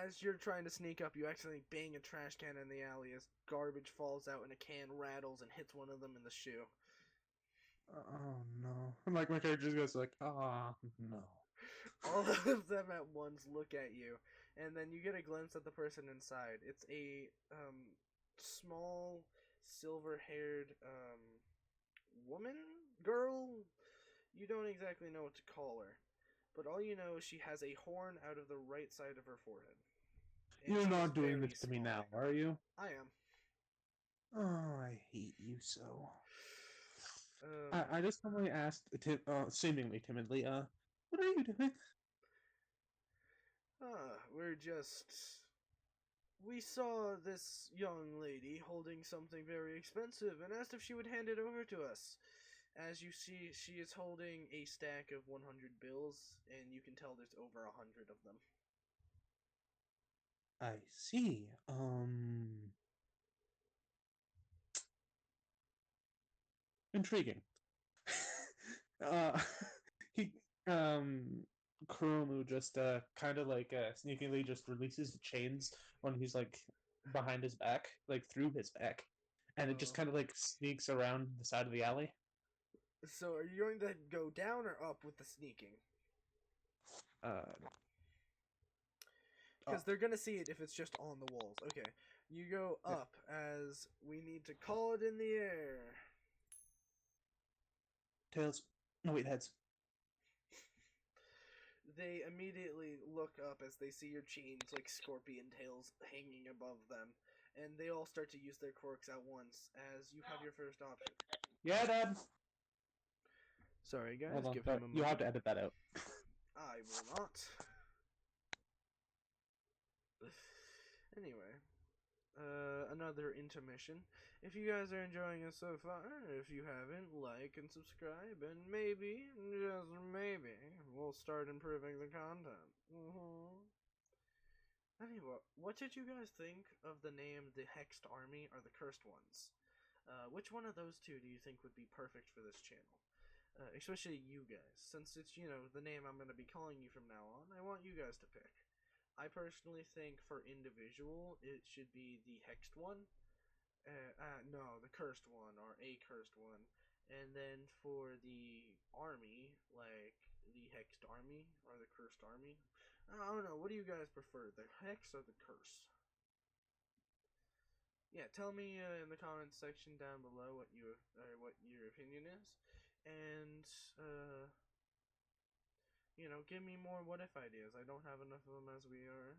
As you're trying to sneak up, you accidentally bang a trash can in the alley as garbage falls out and a can rattles and hits one of them in the shoe. Oh no! Like my character just goes like, ah, no. All of them at once look at you, and then you get a glimpse at the person inside. It's a small, silver-haired woman, girl. You don't exactly know what to call her, but all you know is she has a horn out of the right side of her forehead. And You're she is not doing very this to me small. now, are you? I am. Oh, I hate you so. Um, I just normally asked, seemingly timidly, what are you doing? we're just. We saw this young lady holding something very expensive and asked if she would hand it over to us. As you see, she is holding a stack of 100 bills, and you can tell there's over 100 of them. I see. Intriguing. uh, he, um, Kuromu just kind of like sneakily just releases the chains when he's like behind his back, like through his back, and it just Oh. kind of like sneaks around the side of the alley. So are you going to go down or up with the sneaking? Uh, Because Up. they're going to see it if it's just on the walls. Okay. You go Yeah. up as we need to call it in the air. Tails. No, wait, heads. They immediately look up as they see your chains like scorpion tails hanging above them. And they all start to use their quirks at once as you have your first option. Yeah, Dad. Sorry, guys. Hold on. Give Sorry. him a You'll have moment. to edit that out. I will not. Anyway, another intermission. If you guys are enjoying it so far, if you haven't, like and subscribe, and maybe, just maybe, we'll start improving the content. Anyway, what did you guys think of the name the Hexed Army or the Cursed Ones? Which one of those two do you think would be perfect for this channel? Especially you guys, since it's, the name I'm going to be calling you from now on, I want you guys to pick. I personally think for individual, it should be the Hexed one. No, the Cursed one, or a Cursed one. And then for the army, like the Hexed Army, or the Cursed Army. I don't know, what do you guys prefer, the Hex or the Curse? Yeah, tell me in the comments section down below what your opinion is. And, give me more what if ideas. I don't have enough of them as we are.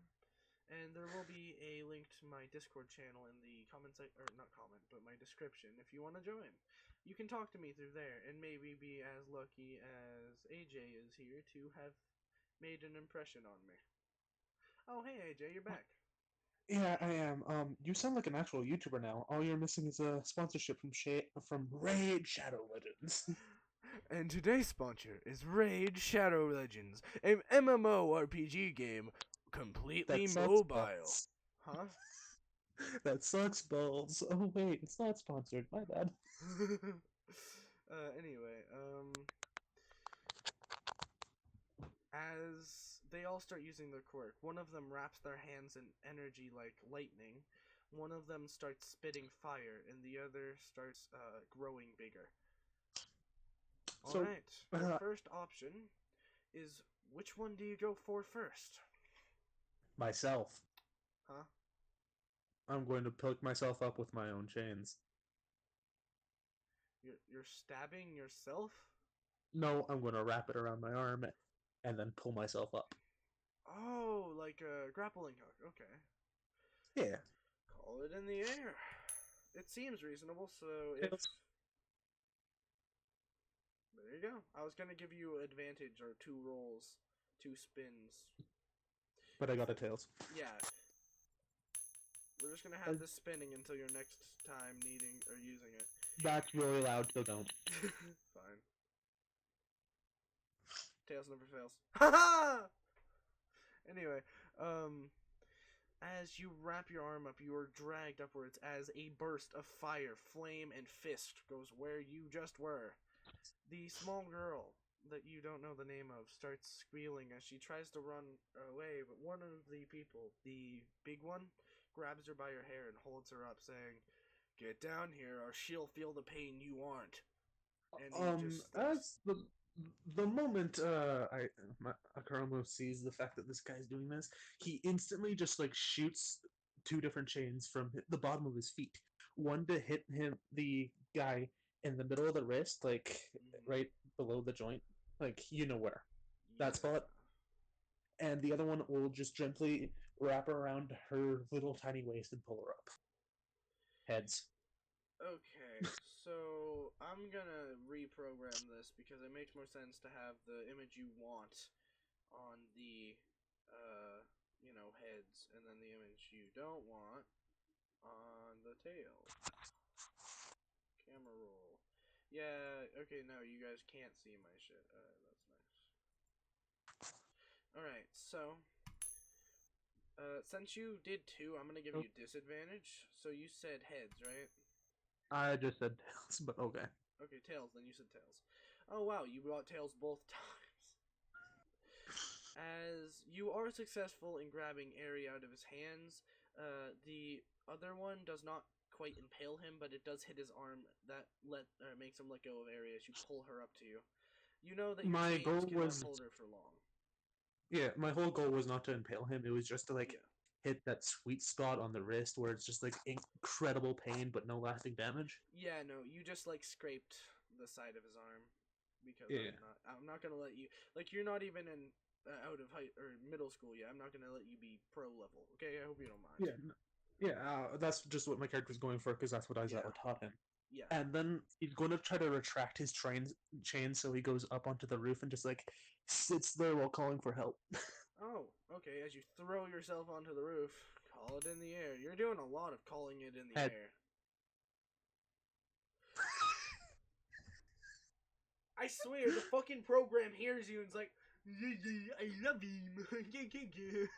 And there will be a link to my Discord channel in the but my description if you want to join. You can talk to me through there and maybe be as lucky as AJ is here to have made an impression on me. Oh, hey AJ, you're back. Yeah, I am. You sound like an actual YouTuber now. All you're missing is a sponsorship from Raid Shadow Legends. And today's sponsor is Raid Shadow Legends, an MMORPG game completely That sucks mobile. balls. Huh? That sucks balls. Oh wait, it's not sponsored. My bad. Anyway, as they all start using their quirk, one of them wraps their hands in energy like lightning, one of them starts spitting fire, and the other starts growing bigger. So, Alright, your first option is which one do you go for first? myself. Huh? I'm going to pick myself up with my own chains. You're stabbing yourself? No, I'm going to wrap it around my arm and then pull myself up. Oh, like a grappling hook. Okay. Yeah. Call it in the air. It seems reasonable, so if... There you go. I was gonna give you advantage or 2 rolls, 2 spins. But I got a tails. Yeah. We're just gonna have this spinning until your next time needing or using it. That's really loud, so don't. Fine. Tails never fails. Haha! Anyway, As you wrap your arm up, you are dragged upwards as a burst of fire, flame, and fist goes where you just were. The small girl that you don't know the name of starts squealing as she tries to run away, but one of the people, the big one, grabs her by her hair and holds her up, saying, "Get down here, or she'll feel the pain you aren't." And he just starts. As the moment Akaromo sees the fact that this guy's doing this, he instantly just like shoots two different chains from the bottom of his feet. One to hit him, the guy in the middle of the wrist, like Mm-hmm. right below the joint, like you know where that Yeah. spot, and the other one will just gently wrap around her little tiny waist and pull her up. Heads. Okay, so I'm gonna reprogram this because it makes more sense to have the image you want on the, heads, and then the image you don't want on the tails. Camera roll. Yeah, okay, no, you guys can't see my shit. That's nice. Alright, so, since you did two, I'm gonna give you disadvantage. So you said heads, right? I just said tails, but okay. Okay, tails, then you said tails. Oh wow, you brought tails both times. As you are successful in grabbing Airy out of his hands, the other one does not quite impale him, but it does hit his arm. That makes him let go of Airy as you pull her up to you. You know that your My chains goal cannot was hold her for long. Yeah, my whole goal was not to impale him. It was just to like Yeah. hit that sweet spot on the wrist where it's just like incredible pain but no lasting damage. Yeah, no, you just like scraped the side of his arm because Yeah, I'm not gonna let you, like, you're not even in out of high or middle school yet. I'm not gonna let you be pro level. Okay, I hope you don't mind. yeah, yeah. That's just what my character was going for because that's what Yeah, Aizawa taught him. yeah. And then he's going to try to retract his chain so he goes up onto the roof and just like sits there while calling for help. Oh, okay. As you throw yourself onto the roof, call it in the air. You're doing a lot of calling it in the Head. air. I swear, the fucking program hears you and it's like, I love him.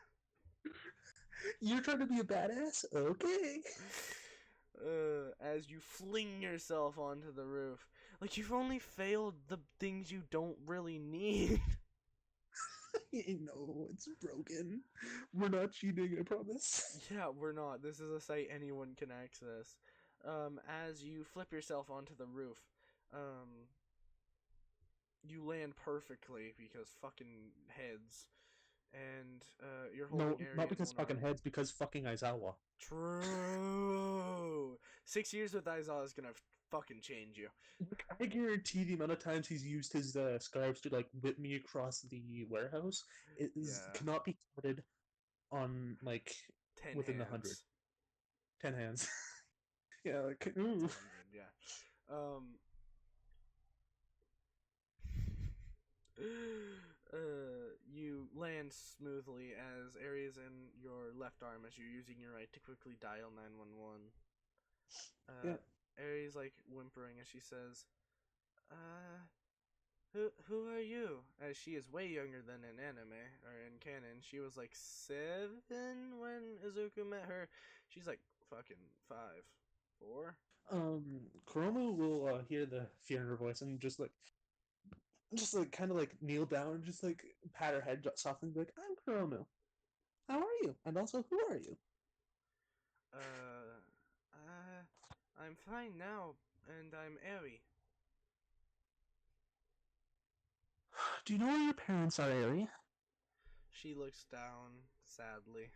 You're trying to be a badass? Okay. As you fling yourself onto the roof. Like, you've only failed the things you don't really need. No, it's broken. We're not cheating, I promise. Yeah, we're not. This is a site anyone can access. As you flip yourself onto the roof, um, you land perfectly because fucking heads, and you're holding No, Ari not in because one fucking arm. heads, because fucking Aizawa. True. 6 years with Aizawa is gonna fucking change you. Like, I guarantee the amount of times he's used his scarves to like whip me across the warehouse Yeah, cannot be counted on like 10 within the hundred. hands. 10 hands. Yeah, like That's ooh. 100. Yeah. You land smoothly as Aries in your left arm as you're using your right to quickly dial 911. Yeah. Aries like whimpering as she says, who are you?" As she is way younger than in anime or in canon. She was like 7 when Izuku met her. She's like fucking 5, 4. Kuromu will hear the fear in her voice and just like kind of like kneel down and just like pat her head softly and be like, I'm Kuromu. How are you? And also, who are you? Uh, I'm fine now, and I'm Eri. Do you know where your parents are, Aerie? She looks down sadly.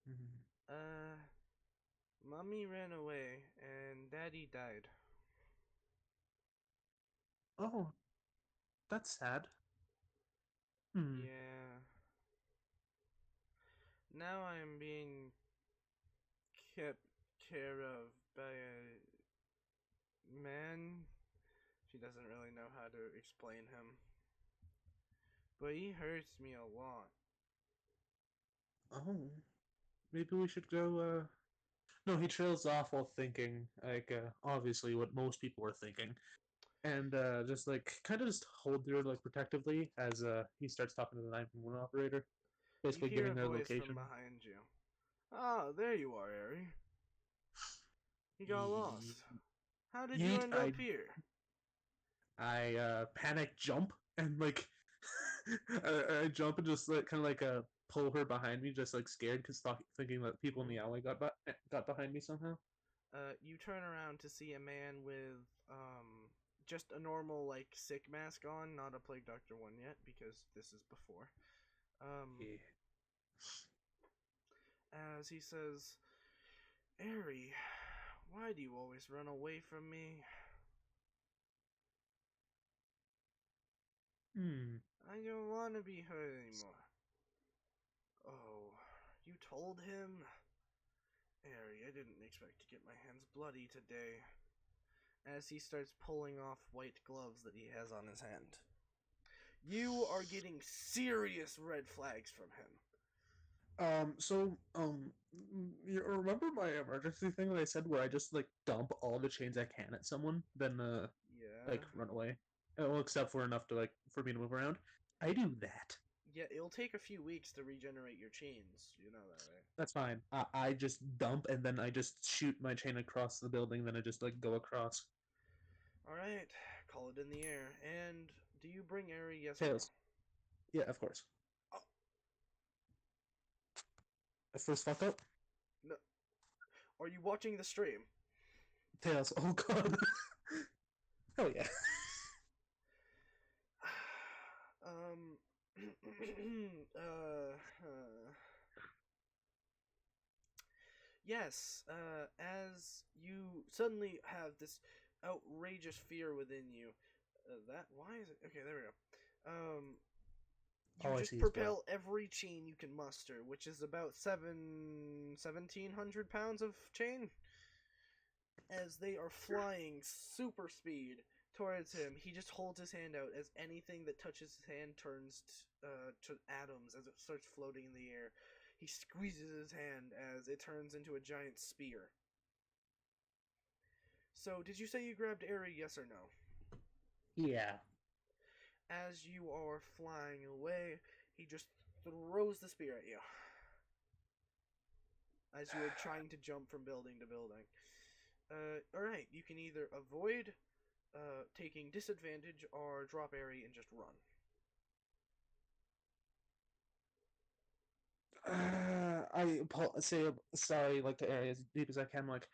Mm-hmm. Uh, Mommy ran away, and Daddy died. Oh, that's sad. Hmm. Yeah. Now I'm being kept care of by a man. She doesn't really know how to explain him. But he hurts me a lot. Oh, maybe we should go. No, he trails off while thinking, like, obviously what most people are thinking, and just like kind of just hold her like protectively as he starts talking to the 911 operator. You basically hear giving a their voice from location. behind you. Ah, there you are, Ari. You got lost. How did you Yeet! end up here? I panic jump and like I jump and just like kind of like pull her behind me, just like scared because thinking that people in the Mhm. alley got behind me somehow. You turn around to see a man with just a normal like sick mask on, not a plague doctor one yet because this is before. Um, Yeah. as he says, "Ari, why do you always run away from me? Hmm. I don't want to be hurt anymore." Oh, you told him? Ari, I didn't expect to get my hands bloody today. As he starts pulling off white gloves that he has on his hand. You are getting serious red flags from him. You remember my emergency thing that I said where I just like dump all the chains I can at someone, then Yeah. like run away. Well, except for enough to like for me to move around. I do that. Yeah, it'll take a few weeks to regenerate your chains. You know that, right? That's fine. I just dump and then I just shoot my chain across the building. Then I just like go across. Alright, call it in the air. And do you bring Ari, yes or no? Tails. Yeah, of course. Oh, I first fuck up. no. Are you watching the stream? Tails. Oh god. Hell yeah. um. uh. Yes, as you suddenly have this outrageous fear within you. Why is it? Okay, there we go. You All I just see is blood. propel every chain you can muster, which is about 1,700 pounds of chain, as they are flying super speed towards him. He just holds his hand out as anything that touches his hand turns to atoms as it starts floating in the air. He squeezes his hand as it turns into a giant spear. So, did you say you grabbed Airy, yes or no? Yeah. As you are flying away, he just throws the spear at you. As you are trying to jump from building to building. Alright, you can either avoid taking disadvantage or drop Airy and just run. Say sorry like the area as deep as I can. Like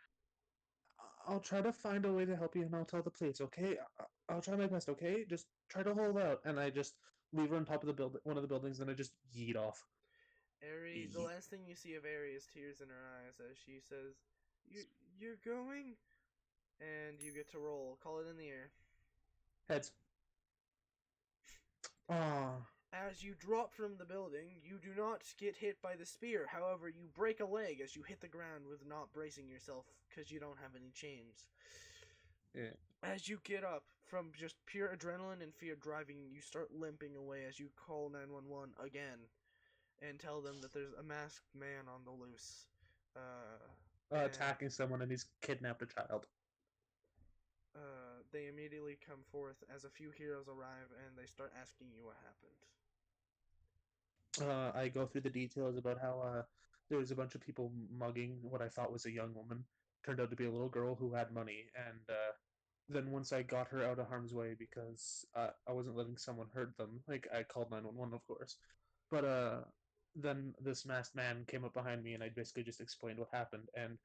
I'll try to find a way to help you, and I'll tell the police. Okay, I'll try my best. Okay, just try to hold out, and I just leave her on top of the building, one of the buildings, and I just yeet off. Airy, the Yeet. last thing you see of Airy is tears in her eyes as she says, "You, you're going?" And you get to roll. Call it in the air. Heads. Ah. As you drop from the building, you do not get hit by the spear. However, you break a leg as you hit the ground with not bracing yourself because you don't have any chains. Yeah. As you get up from just pure adrenaline and fear driving, you start limping away as you call 911 again and tell them that there's a masked man on the loose. And Attacking someone and he's kidnapped a child. they immediately come forth as a few heroes arrive and they start asking you what happened. I go through the details about how there was a bunch of people mugging what I thought was a young woman. Turned out to be a little girl who had money, and then once I got her out of harm's way because I wasn't letting someone hurt them, like I called 911, of course. But then this masked man came up behind me, and I basically just explained what happened, and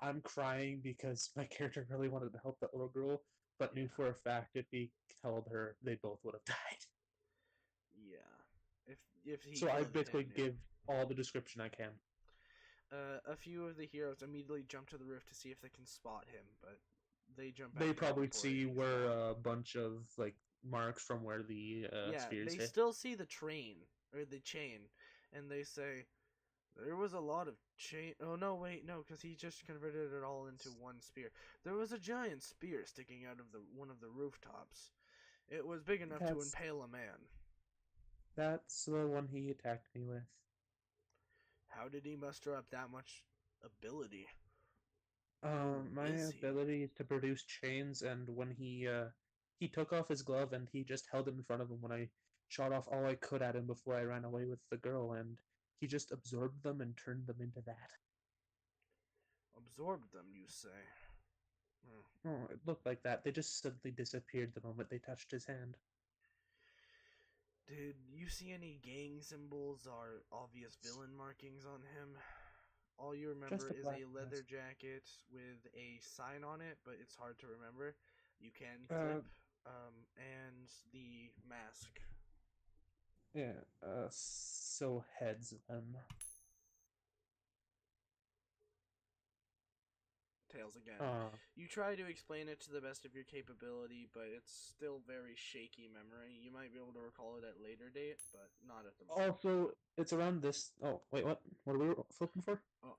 I'm crying because my character really wanted to help that little girl, but knew Yeah, for a fact if he held her, they both would have died. yeah. If he So I could, he basically can. Yeah. give all the description I can. A few of the heroes immediately jump to the roof to see if they can spot him, but they jump They back down probably before they see can where spot. a bunch of like marks from where the Yeah, spears they hit. still see the train or the chain, and they say there was a lot of chain. Oh no, wait, no, because he just converted it all into one spear. There was a giant spear sticking out of the one of the rooftops. It was big enough to That's impale a man. that's the one he attacked me with. How did he muster up that much ability? Who My is he? ability is to produce chains, and when he took off his glove and he just held it in front of him when I shot off all I could at him before I ran away with the girl, and he just absorbed them and turned them into that. Absorbed them, you say? Hmm. Oh, it looked like that. They just suddenly disappeared the moment they touched his hand. Did you see any gang symbols or obvious villain markings on him? All you remember Just a is black a leather mask. jacket with a sign on it, but it's hard to remember. You can Uh, flip, and the mask. yeah. So heads. Tails again. Uh, You try to explain it to the best of your capability, but it's still very shaky memory. You might be able to recall it at later date, but not at the moment. Also, it's around this. Oh, wait, what? What are we flipping for? Oh,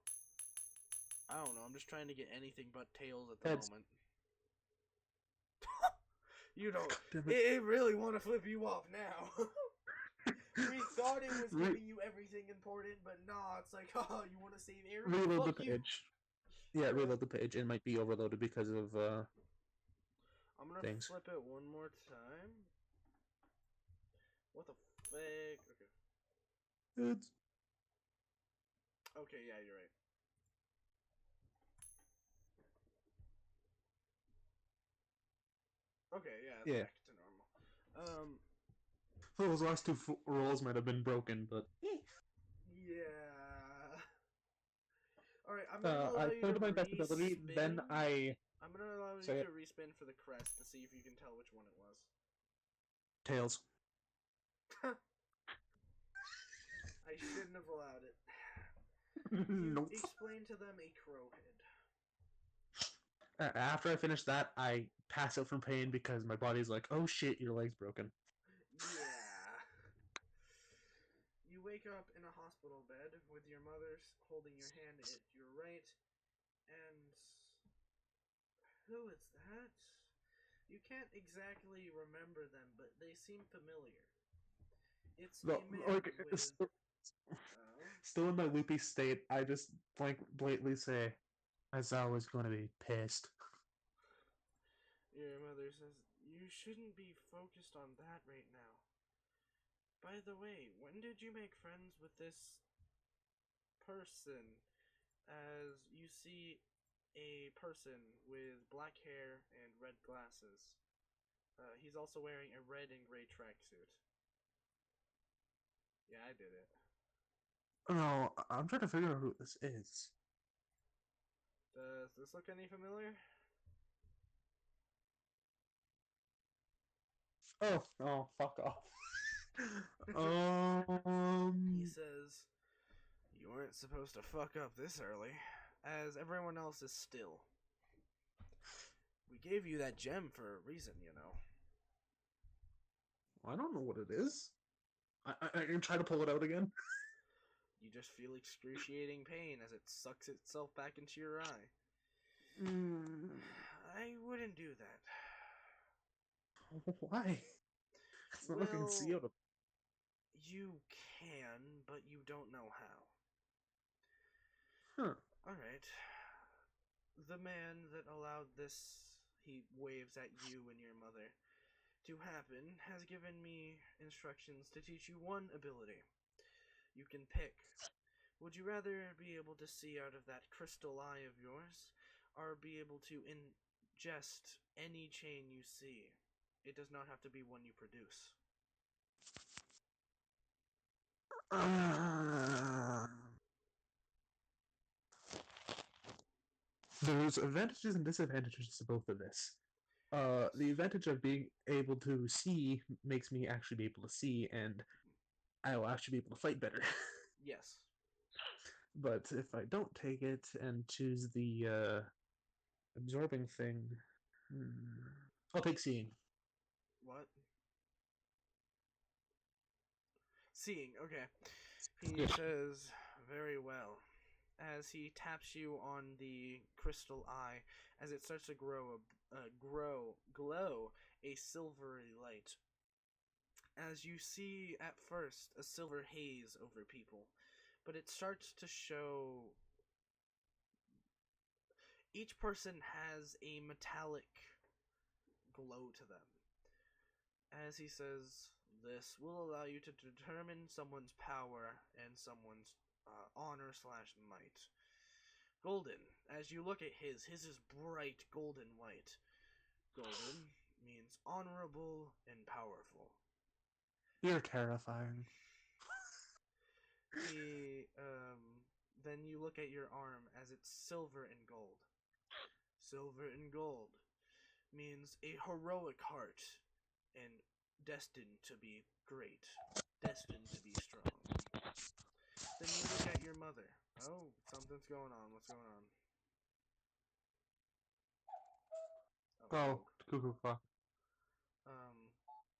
I don't know. I'm just trying to get anything but tails at the Heads. moment. You don't. God damn it. It really want to flip you off now. We thought it was Re- giving you everything important, but nah, it's like, oh, you want to save area? Reload the Fuck you. page. Yeah, reload the page. It might be overloaded because of I'm gonna things. flip it one more time. What the fuck? Okay. It's Okay, yeah, you're right. Okay, yeah, it's yeah. back to normal. Those last two rolls might have been broken, but Yeah. All right, I'm gonna allow I you to showed to my best ability. respin. Then I I'm gonna allow you say to it. respin for the crest to see if you can tell which one it was. Tails. I shouldn't have allowed it. You Nope. explain to them a crowhead. After I finish that, I pass out from pain because my body's like, "Oh shit, your leg's broken." Yeah. You wake up in a hospital bed with your mother holding your hand at your right, and who is that? You can't exactly remember them, but they seem familiar. It's a No, man like with. still in my loopy state, I just blatantly say, "Aizawa is going to be pissed." Your mother says, you shouldn't be focused on that right now. By the way, when did you make friends with this person? As you see a person with black hair and red glasses. He's also wearing a red and gray tracksuit. Yeah, I did it. No, I'm trying to figure out who this is. Does this look any familiar? Oh, fuck off. He um, says, you weren't supposed to fuck up this early, as everyone else is still. We gave you that gem for a reason, you know. I don't know what it is. I can try to pull it out again. You just feel excruciating pain as it sucks itself back into your eye. Mm, I wouldn't do that. why? It's not looking Well, sealed. you can, but you don't know how. Huh. Alright. The man that allowed this, he waves at you and your mother, to happen has given me instructions to teach you one ability. You can pick. Would you rather be able to see out of that crystal eye of yours, or be able to ingest any chain you see? It does not have to be one you produce. There's advantages and disadvantages to both of this. The Yes. advantage of being able to see makes me actually be able to see, and I will actually be able to fight better. Yes. But if I don't take it and choose the absorbing thing, I'll take seeing. What? Seeing, okay. He Yeah. says, very well. As he taps you on the crystal eye, as it starts to glow a silvery light. As you see at first a silver haze over people, but it starts to show each person has a metallic glow to them. As he says, This will allow you to determine someone's power and someone's honor slash might. Golden, as you look at his is bright golden white. Golden means honorable and powerful. You're terrifying. Then you look at your arm as it's silver and gold. Silver and gold means a heroic heart and destined to be great, destined to be strong. Then you look at your mother. Oh, something's going on. What's going on? Oh, cuckoo clock.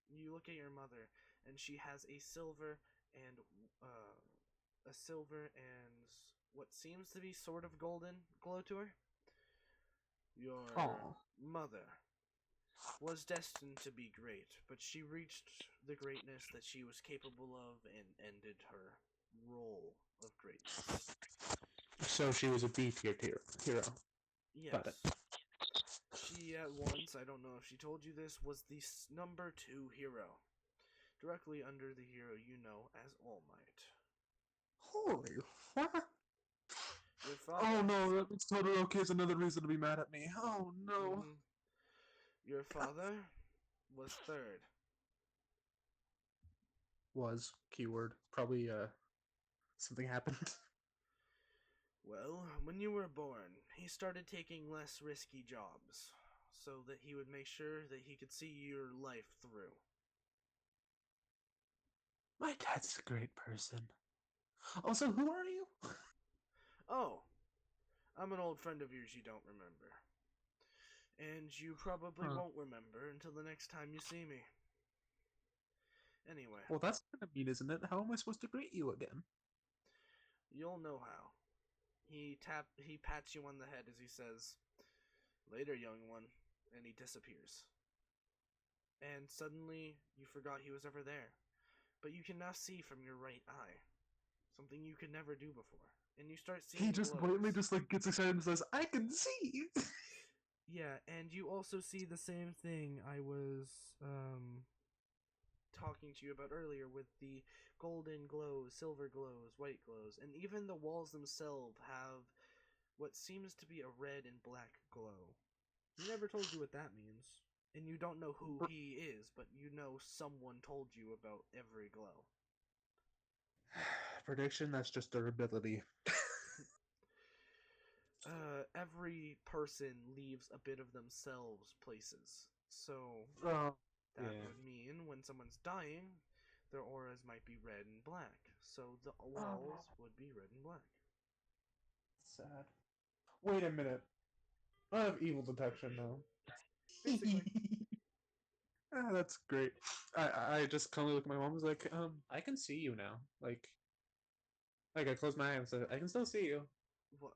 You look at your mother, and she has a silver and what seems to be sort of golden glow to her. Your mother was destined to be great, but she reached the greatness that she was capable of and ended her role of greatness. So she was a B-tier hero. Yes. Got it. She at once, I don't know if she told you this, was the number 2 hero. Directly under the hero you know as All Might. Holy fuck. Your father. Oh no, it's Todoroki is another reason to be mad at me. Oh no. Your father was 3rd. Was keyword. Probably something happened. Well, when you were born, he started taking less risky jobs, so that he would make sure that he could see your life through. My dad's a great person. Also, who are you? Oh, I'm an old friend of yours you don't remember. And you probably won't remember until the next time you see me. Anyway. Well, that's kind of mean, isn't it? How am I supposed to greet you again? You'll know how. He pats you on the head as he says, "Later, young one," and he disappears. And suddenly, you forgot he was ever there. But you can now see from your right eye. Something you could never do before. And you start seeing He just blatantly just like gets excited and says, "I can see!" Yeah, and you also see the same thing I was talking to you about earlier with the golden glows, silver glows, white glows, and even the walls themselves have what seems to be a red and black glow. He never told you what that means, and you don't know who he is, but you know someone told you about every glow. Prediction, that's just their ability. Every person leaves a bit of themselves places, so that would mean when someone's dying, their auras might be red and black. So the walls would be red and black. Sad. Wait a minute. I have evil detection now. Basically. That's great. I just kind of look at my mom and was like, I can see you now. Like I close my eyes and said, I can still see you. What?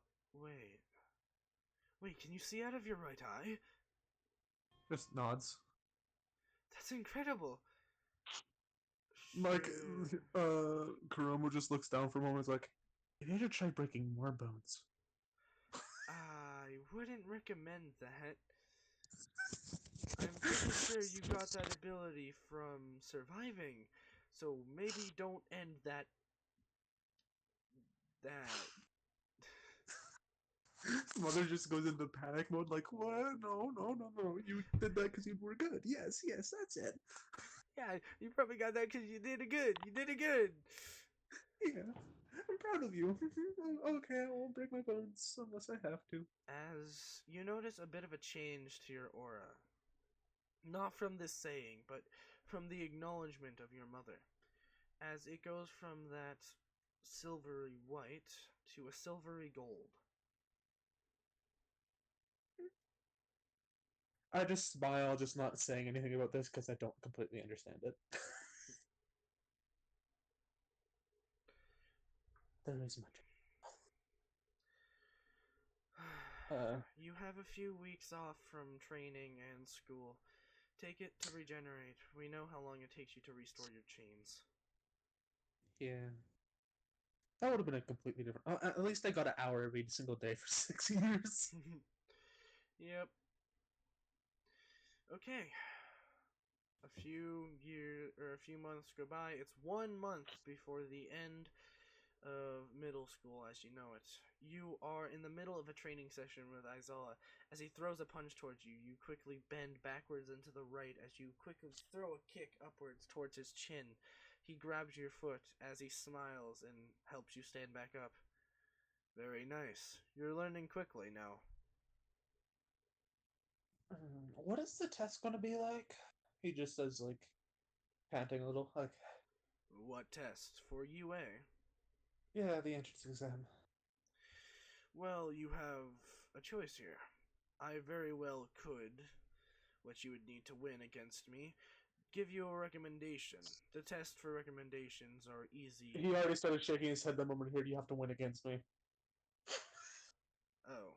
Wait, can you see out of your right eye? Just nods. That's incredible. Like, Kuromo just looks down for a moment and is like, maybe I should try breaking more bones. I wouldn't recommend that. I'm pretty sure you got that ability from surviving, so maybe don't end that. Mother just goes into panic mode, like, what? No. You did that because you were good. Yes, that's it. Yeah, you probably got that because you did it good. Yeah, I'm proud of you. Okay, I won't break my bones unless I have to. As you notice a bit of a change to your aura. Not from this saying, but from the acknowledgement of your mother. As it goes from that silvery white to a silvery gold. I just smile, just not saying anything about this because I don't completely understand it. There is much. You have a few weeks off from training and school. Take it to regenerate. We know how long it takes you to restore your chains. Yeah. That would have been a completely different... at least I got an hour every single day for 6 years. Yep. Okay. a few months go by. It's 1 month before the end of middle school as you know it. You are in the middle of a training session with Aizawa. As he throws a punch towards you, you quickly bend backwards and to the right as you quickly throw a kick upwards towards his chin. He grabs your foot as he smiles and helps you stand back up. Very nice. You're learning quickly now. What is the test going to be like? He just says, like, panting a little, like, What test? For UA? yeah, the entrance exam. Well, you have a choice here. I very well could, what you would need to win against me, give you a recommendation. The tests for recommendations are easy. He already started shaking his head the moment he heard you have to win against me. Oh.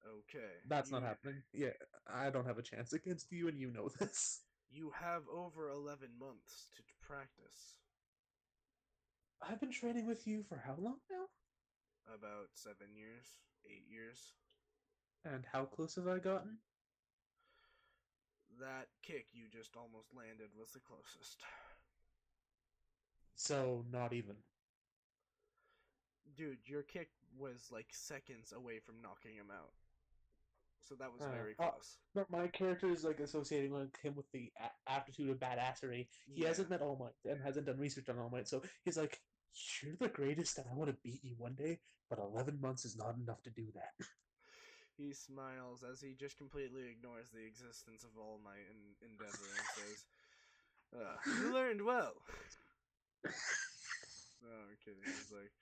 Okay. That's not happening. Yeah, I don't have a chance against you, and you know this. You have over 11 months to practice. I've been training with you for how long now? About 7 years, 8 years. And how close have I gotten? That kick you just almost landed was the closest. So, not even. Dude, your kick was like seconds away from knocking him out. So that was very close. But my character is like associating like him with the aptitude of badassery. He hasn't met All Might and hasn't done research on All Might, so he's like, "You're the greatest, and I want to beat you one day, but 11 months is not enough to do that." He smiles as he just completely ignores the existence of All Might and Endeavor and says, "You learned well." Oh, I'm kidding. He's like,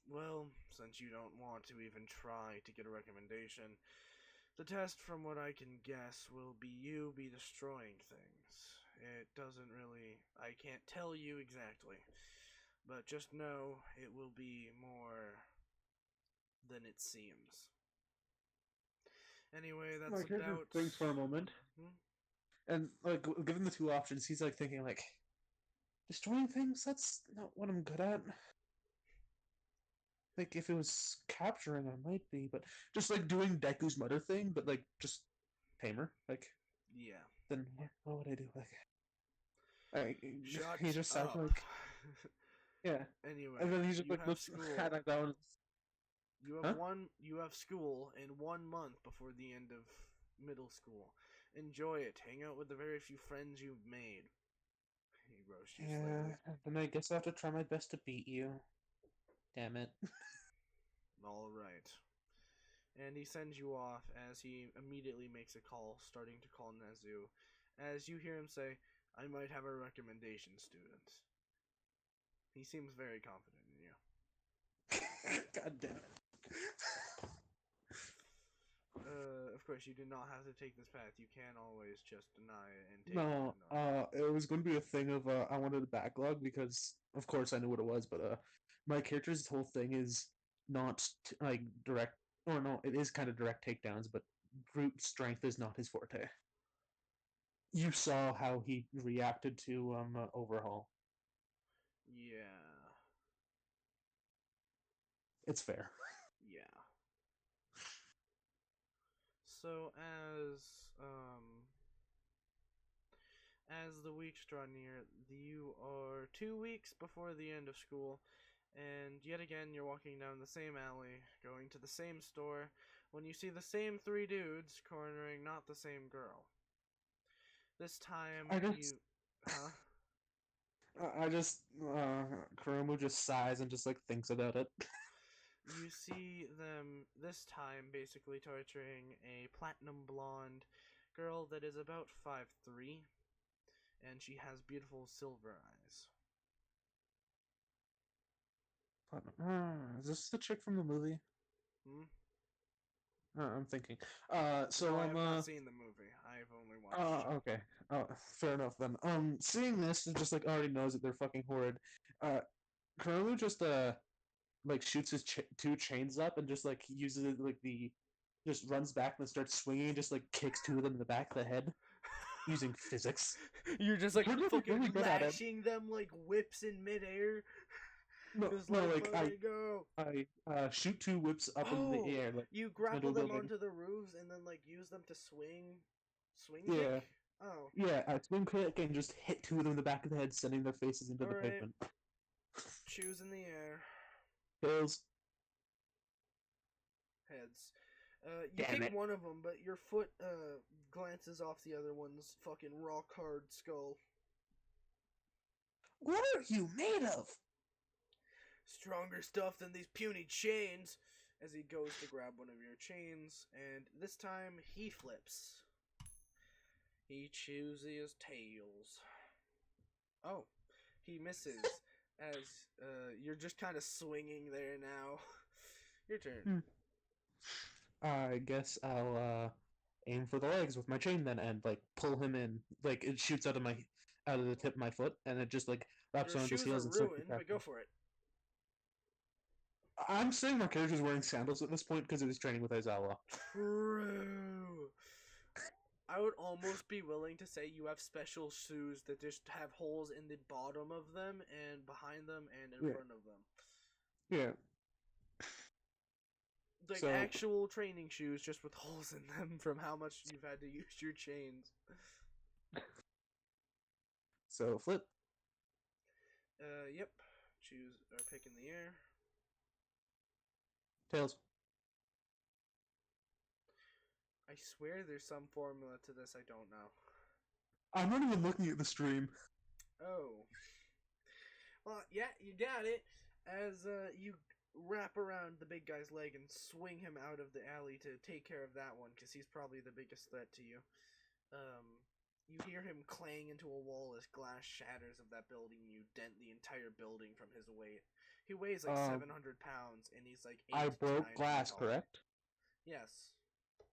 well, since you don't want to even try to get a recommendation, the test, from what I can guess, will be you destroying things. It doesn't really... I can't tell you exactly, but just know it will be more than it seems. Anyway, that's about... Thinks for a moment. And, like, given the two options, he's, like, thinking, like, destroying things? That's not what I'm good at. Like, if it was capturing, I might be, but just, like, doing Deku's mother thing, but, like, just tamer, like... Yeah. Then what would I do? Like, Shut he just sounds up. like... Yeah. Anyway, And then he just, you like, have looks school. at it down. You have You have school in 1 month before the end of middle school. Enjoy it. Hang out with the very few friends you've made. He roasts you slightly. Then I guess I have to try my best to beat you. Damn it. Alright. And he sends you off as he immediately makes a call, starting to call Nezu. As you hear him say, "I might have a recommendation, student." He seems very confident in you. God damn it. Of course, you do not have to take this path. You can always just deny it and take it. No, it was going to be a thing of, I wanted a backlog because, of course, I knew what it was, but, my character's whole thing is not, like, direct, or no, it is kind of direct takedowns, but brute strength is not his forte. You saw how he reacted to, Overhaul. Yeah. It's fair. Yeah. So as the weeks draw near, you are 2 weeks before the end of school, and yet again you're walking down the same alley, going to the same store, when you see the same 3 dudes cornering not the same girl. This time Kurumu just sighs and just, like, thinks about it. You see them this time basically torturing a platinum blonde girl that is about 5'3", and she has beautiful silver eyes. Is this the chick from the movie? I'm thinking. So no, I have not seen the movie. I've only watched. Okay. Fair enough then. Seeing this, it just, like, already knows that they're fucking horrid. Kurumu just like shoots his 2 chains up and just, like, uses it, like, just runs back and starts swinging and just, like, kicks 2 of them in the back of the head using physics. You're just, like, fucking really good lashing them like whips in midair. No, go. I shoot 2 whips up in the air. Like, you grapple them onto the roofs and then, like, use them to swing. Swing Yeah, kick? Oh, yeah. I swing kick and just hit two of them in the back of the head, sending their faces into the alright. pavement. Shoes in the air. Tails. Heads. You Damn kick it. one of them, but your foot glances off the other one's fucking rock hard skull. What are you made of? Stronger stuff than these puny chains. As he goes to grab one of your chains, and this time he flips. He chooses tails. Oh, he misses. As you're just kind of swinging there now. Your turn. Hmm. I guess I'll aim for the legs with my chain then, and like pull him in. Like it shoots out of the tip of my foot, and it just like wraps Your around his shoes are heels and starts to ruined, crack but him. go for it. I'm saying my character's wearing sandals at this point because he was training with Aizawa. True. I would almost be willing to say you have special shoes that just have holes in the bottom of them and behind them and in Yeah, front of them. yeah. Like So, actual training shoes just with holes in them from how much you've had to use your chains. so flip. Yep. Choose or pick in the air. Tails. I swear there's some formula to this I don't know. I'm not even looking at the stream. Oh. Well, yeah, you got it. As you wrap around the big guy's leg and swing him out of the alley to take care of that one, because he's probably the biggest threat to you. You hear him clang into a wall as glass shatters of that building. You dent the entire building from his weight. He weighs like 700 pounds, and he's like 8 I to 9 broke feet glass, tall. correct? Yes.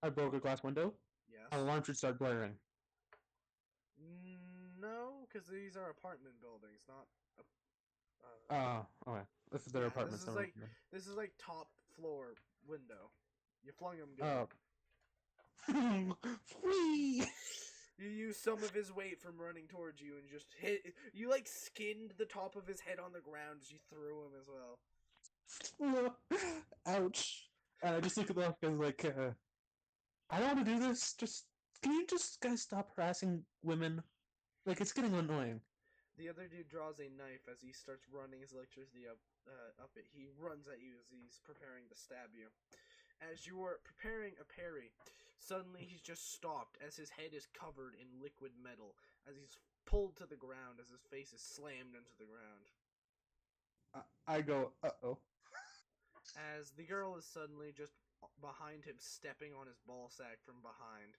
I broke a glass window. Yes. An alarm should start blaring. No, because these are apartment buildings, not. Okay. If they're Yeah, apartments, this is like top floor window. You flung him good. Oh. Free! You used some of his weight from running towards you and just hit. You like skinned the top of his head on the ground as you threw him as well. Ouch. And I just look at the guys like, I don't want to do this. Can you just guys stop harassing women? Like, it's getting annoying. The other dude draws a knife as he starts running his electricity up it. He runs at you as he's preparing to stab you. As you are preparing a parry, suddenly he's just stopped as his head is covered in liquid metal as he's pulled to the ground as his face is slammed into the ground. I go, uh-oh. As the girl is suddenly just behind him, stepping on his ball sack from behind,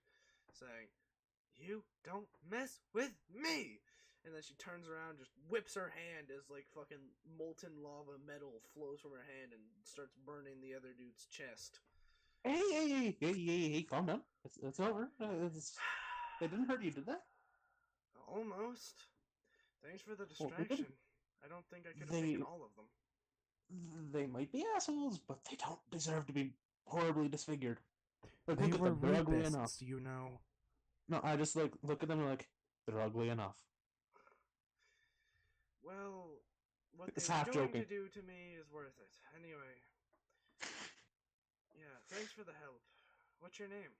saying, "You don't mess with me!" And then she turns around, just whips her hand as like fucking molten lava metal flows from her hand and starts burning the other dude's chest. Hey, calm down. It's over. It didn't hurt you, did that? Almost. Thanks for the Well, distraction. I don't think I could have taken all of them. They might be assholes, but they don't deserve to be horribly disfigured. Like, They look at were them. They're ugly enough. rapists, you know. No, I just like look at them and like they're ugly enough. Well, what It's they were half doing joking. to do to me is worth it. Anyway. Yeah, thanks for the help. What's your name?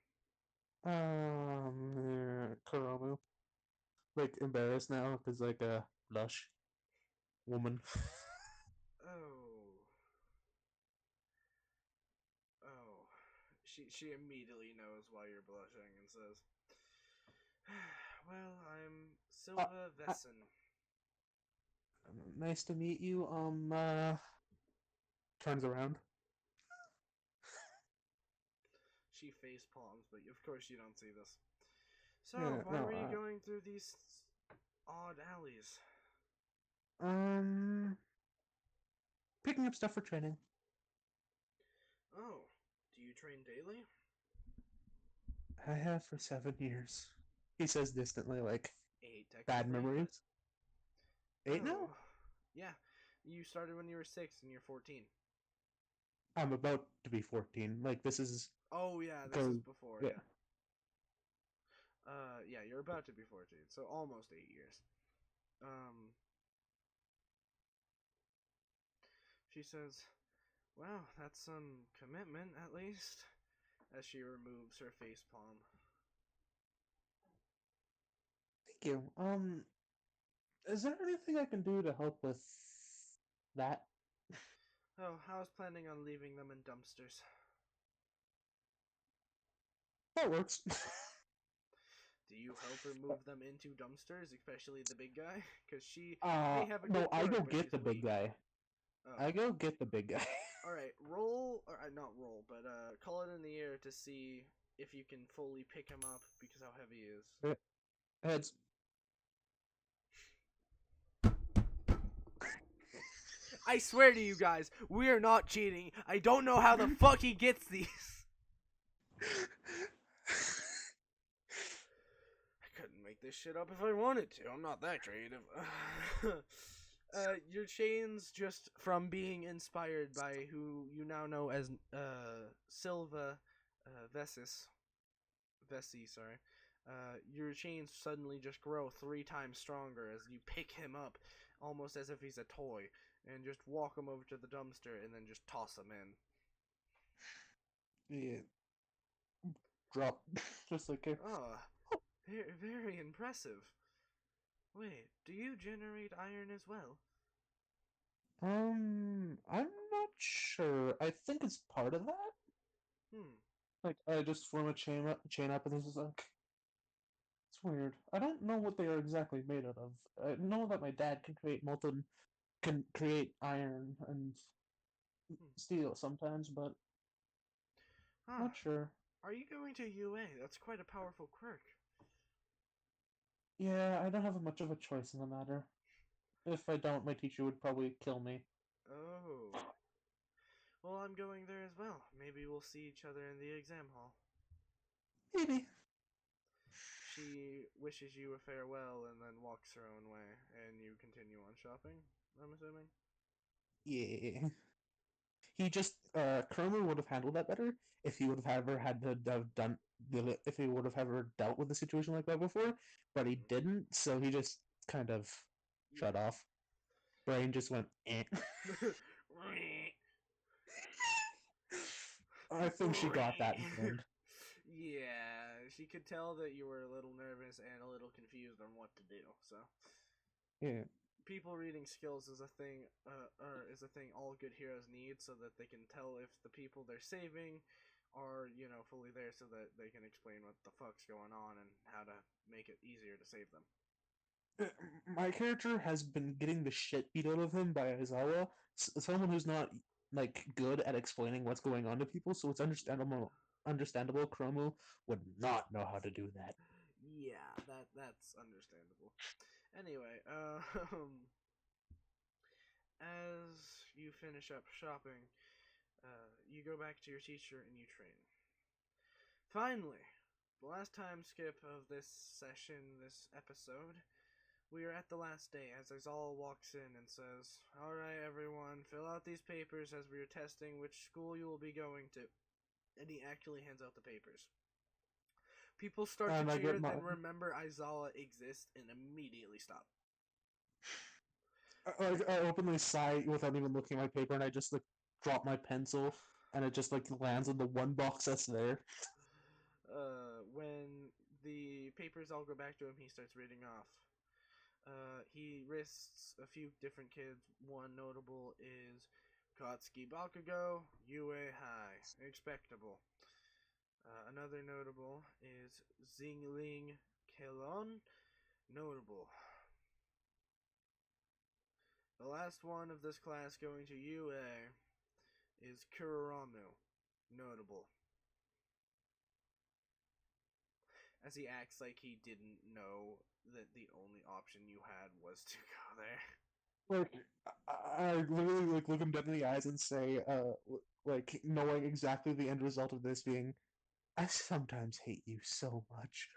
Kuromu. Like embarrassed now because like a blush woman. Oh. Oh. She immediately knows why you're blushing and says, "Well, I'm Silva Vesson." Nice to meet you. Turns around. She face palms, but of course you don't see this. So, Yeah, why no, were you going through these odd alleys? Picking up stuff for training. Oh, do you train daily? I have for 7 years. He says distantly, like 8, bad technically. memories. 8 now? Oh, yeah. You started when you were 6 and you're 14. I'm about to be 14. Like this is. Oh, yeah, this is before, yeah. yeah. Yeah, you're about to be 14, so almost 8 years. She says, "Wow, that's some commitment, at least," as she removes her face palm. Thank you. Is there anything I can do to help with that? Oh, I was planning on leaving them in dumpsters. That works. Do you help her move them into dumpsters, especially the big guy? Because she may have a No, good I foot, go but get she's the big weak. guy. Oh. I go get the big guy. Alright, roll, or not roll, but call it in the air to see if you can fully pick him up because how heavy he is. Heads. I swear to you guys, we are not cheating. I don't know how the fuck he gets these. I couldn't make this shit up if I wanted to. I'm not that creative. Your chains, just from being inspired by who you now know as Silva Vessi, sorry. Your chains suddenly just grow 3 times stronger as you pick him up, almost as if he's a toy, and just walk him over to the dumpster and then just toss him in. Yeah. Drop. Just like Oh, very impressive. Wait, do you generate iron as well? I'm not sure. I think it's part of that. Hmm. Like, I just form a chain up, and this is like, it's weird. I don't know what they are exactly made out of. I know that my dad can create iron and Hmm. steel sometimes, but Huh. not sure. Are you going to UA? That's quite a powerful quirk. Yeah, I don't have much of a choice in the matter. If I don't, my teacher would probably kill me. Oh. Well, I'm going there as well. Maybe we'll see each other in the exam hall. Maybe. She wishes you a farewell and then walks her own way, and you continue on shopping, I'm assuming? Yeah. He just Kermer would have handled that better if he would have ever had to have done if he would have ever dealt with a situation like that before, but he Mm-hmm. didn't, so he just kind of shut Yeah. off. Brain just went eh. I think she got that in the end. Yeah, she could tell that you were a little nervous and a little confused on what to do. So, Yeah. people reading skills is a thing, or is a thing all good heroes need, so that they can tell if the people they're saving are, fully there, so that they can explain what the fuck's going on and how to make it easier to save them. My character has been getting the shit beat out of him by Aizawa, someone who's not like good at explaining what's going on to people, so it's Yeah. understandable Chromo would not know how to do that. Yeah, that's understandable. Anyway, as you finish up shopping, you go back to your teacher and you train. Finally, the last time skip of this session, this episode, we are at the last day as Izal walks in and says, "Alright, everyone, fill out these papers as we are testing which school you will be going to." And he actually hands out the papers. People start to And I cheer, get my then remember Aizawa exists and immediately stop. I openly sigh without even looking at my paper, and I just like drop my pencil, and it just like lands in the one box that's there. When the papers all go back to him, he starts reading off. He lists a few different kids. One notable is Katsuki Bakugo, Yue Hai, expectable. Another notable is Xingling Kelon, notable. The last one of this class going to UA is Kuraramu, notable. As he acts like he didn't know that the only option you had was to go there. Like I literally like look him dead in the eyes and say, like knowing exactly the end result of this being, I sometimes hate you so much.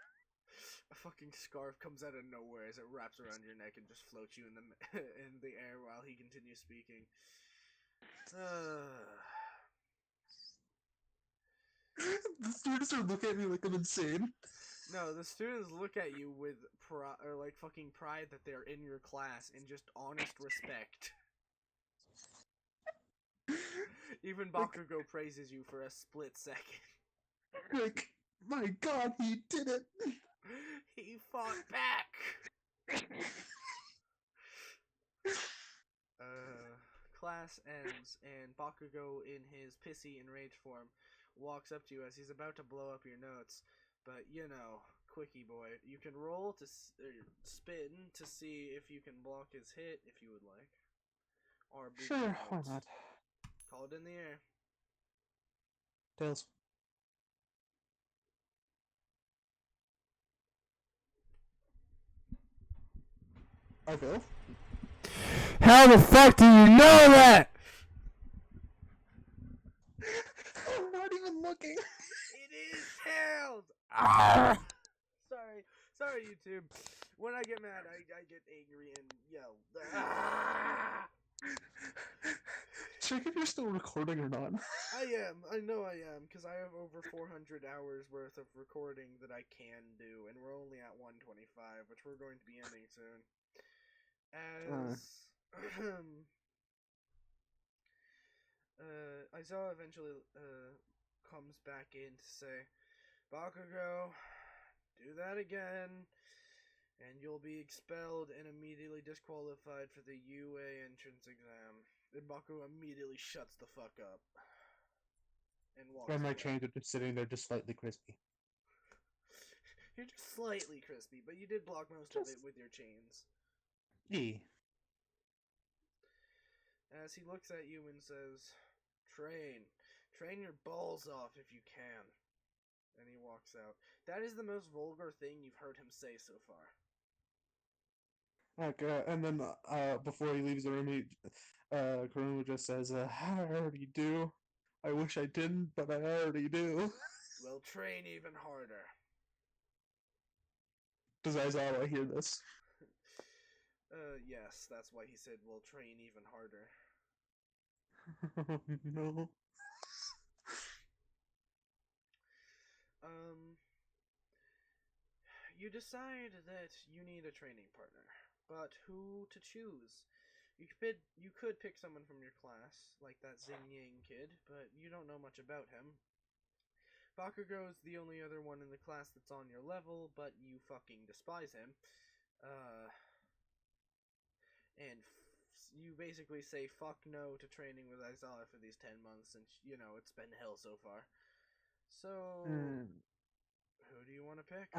A fucking scarf comes out of nowhere as it wraps around your neck and just floats you in the in the air while he continues speaking. The students are looking at me like I'm insane. No, the students look at you with pride, or like fucking pride that they're in your class, and just honest respect. Even Like, Bakugo praises you for a split second. like, my God, he did it. He fought back. Class ends, and Bakugo, in his pissy enraged form, walks up to you as he's about to blow up your notes. But you know, quickie boy, you can roll to spin to see if you can block his hit if you would like, or boot your Sure, why notes. not? Call it in the air. Tails. I will. How the fuck do you know that? I'm not even looking. It is tails. Sorry, YouTube. When I get mad, I get angry and yell. Check if you're still recording or not. I am. I know I am, because I have over 400 hours worth of recording that I can do, and we're only at 125, which we're going to be ending soon. As Aizawa eventually comes back in to say, Bakugo, do that again, and you'll be expelled and immediately disqualified for the UA entrance exam. And Bakugo immediately shuts the fuck up and walks And my away. chains are just sitting there, just slightly crispy. You're just slightly crispy, but you did block most of it with your chains. Yeah. As he looks at you and says, Train your balls off if you can. And he walks out. That is the most vulgar thing you've heard him say so far. Okay, and then before he leaves the room, Kuruma just says, I already do. I wish I didn't, but I already do. Well, train even harder. Does Aizawa hear this? Yes, that's why he said, well, train even harder. Oh, no. You decide that you need a training partner, but who to choose? You could pick someone from your class, like that Xing Yang kid, but you don't know much about him. Bakugo's the only other one in the class that's on your level, but you fucking despise him. And you basically say fuck no to training with Aizawa for these 10 months, and you know, it's been hell so far. So, who do you want to pick?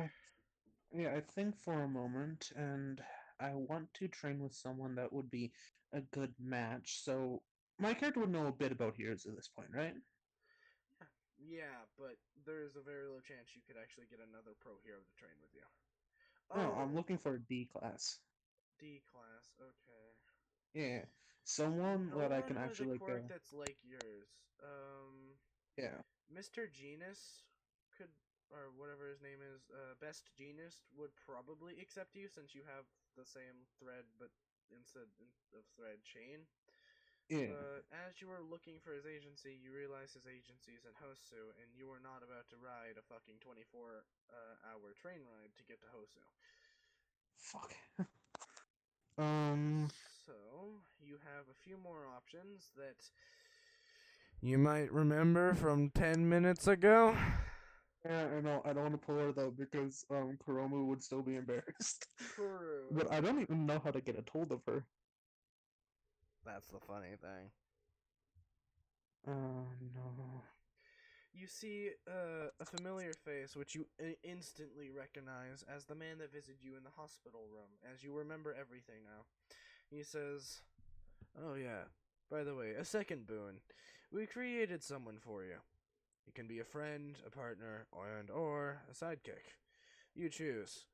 I think for a moment, and I want to train with someone that would be a good match. So my character would know a bit about heroes at this point, right? Yeah, but there's a very low chance you could actually get another pro hero to train with you. Oh, I'm Oh, looking for a D class. D class, okay. Yeah, someone No that I can one with a actually quirk that's like yours. yeah, Mr. Genus could, or whatever his name is, Best Genus would probably accept you since you have the same thread, but instead of thread, chain. yeah. But as you were looking for his agency, you realize his agency is in Hosu, and you are not about to ride a fucking 24-hour train ride to get to Hosu. Fuck. Um, So, you have a few more options that you might remember from 10 minutes ago. yeah, I know. I don't want to pull her though because Kuromu would still be embarrassed. Kuru. But I don't even know how to get a hold of her. That's the funny thing. No. You see a familiar face which you instantly recognize as the man that visited you in the hospital room, as you remember everything now. He says, Oh yeah, by the way, a second boon. We created someone for you. It can be a friend, a partner, or a sidekick. You choose.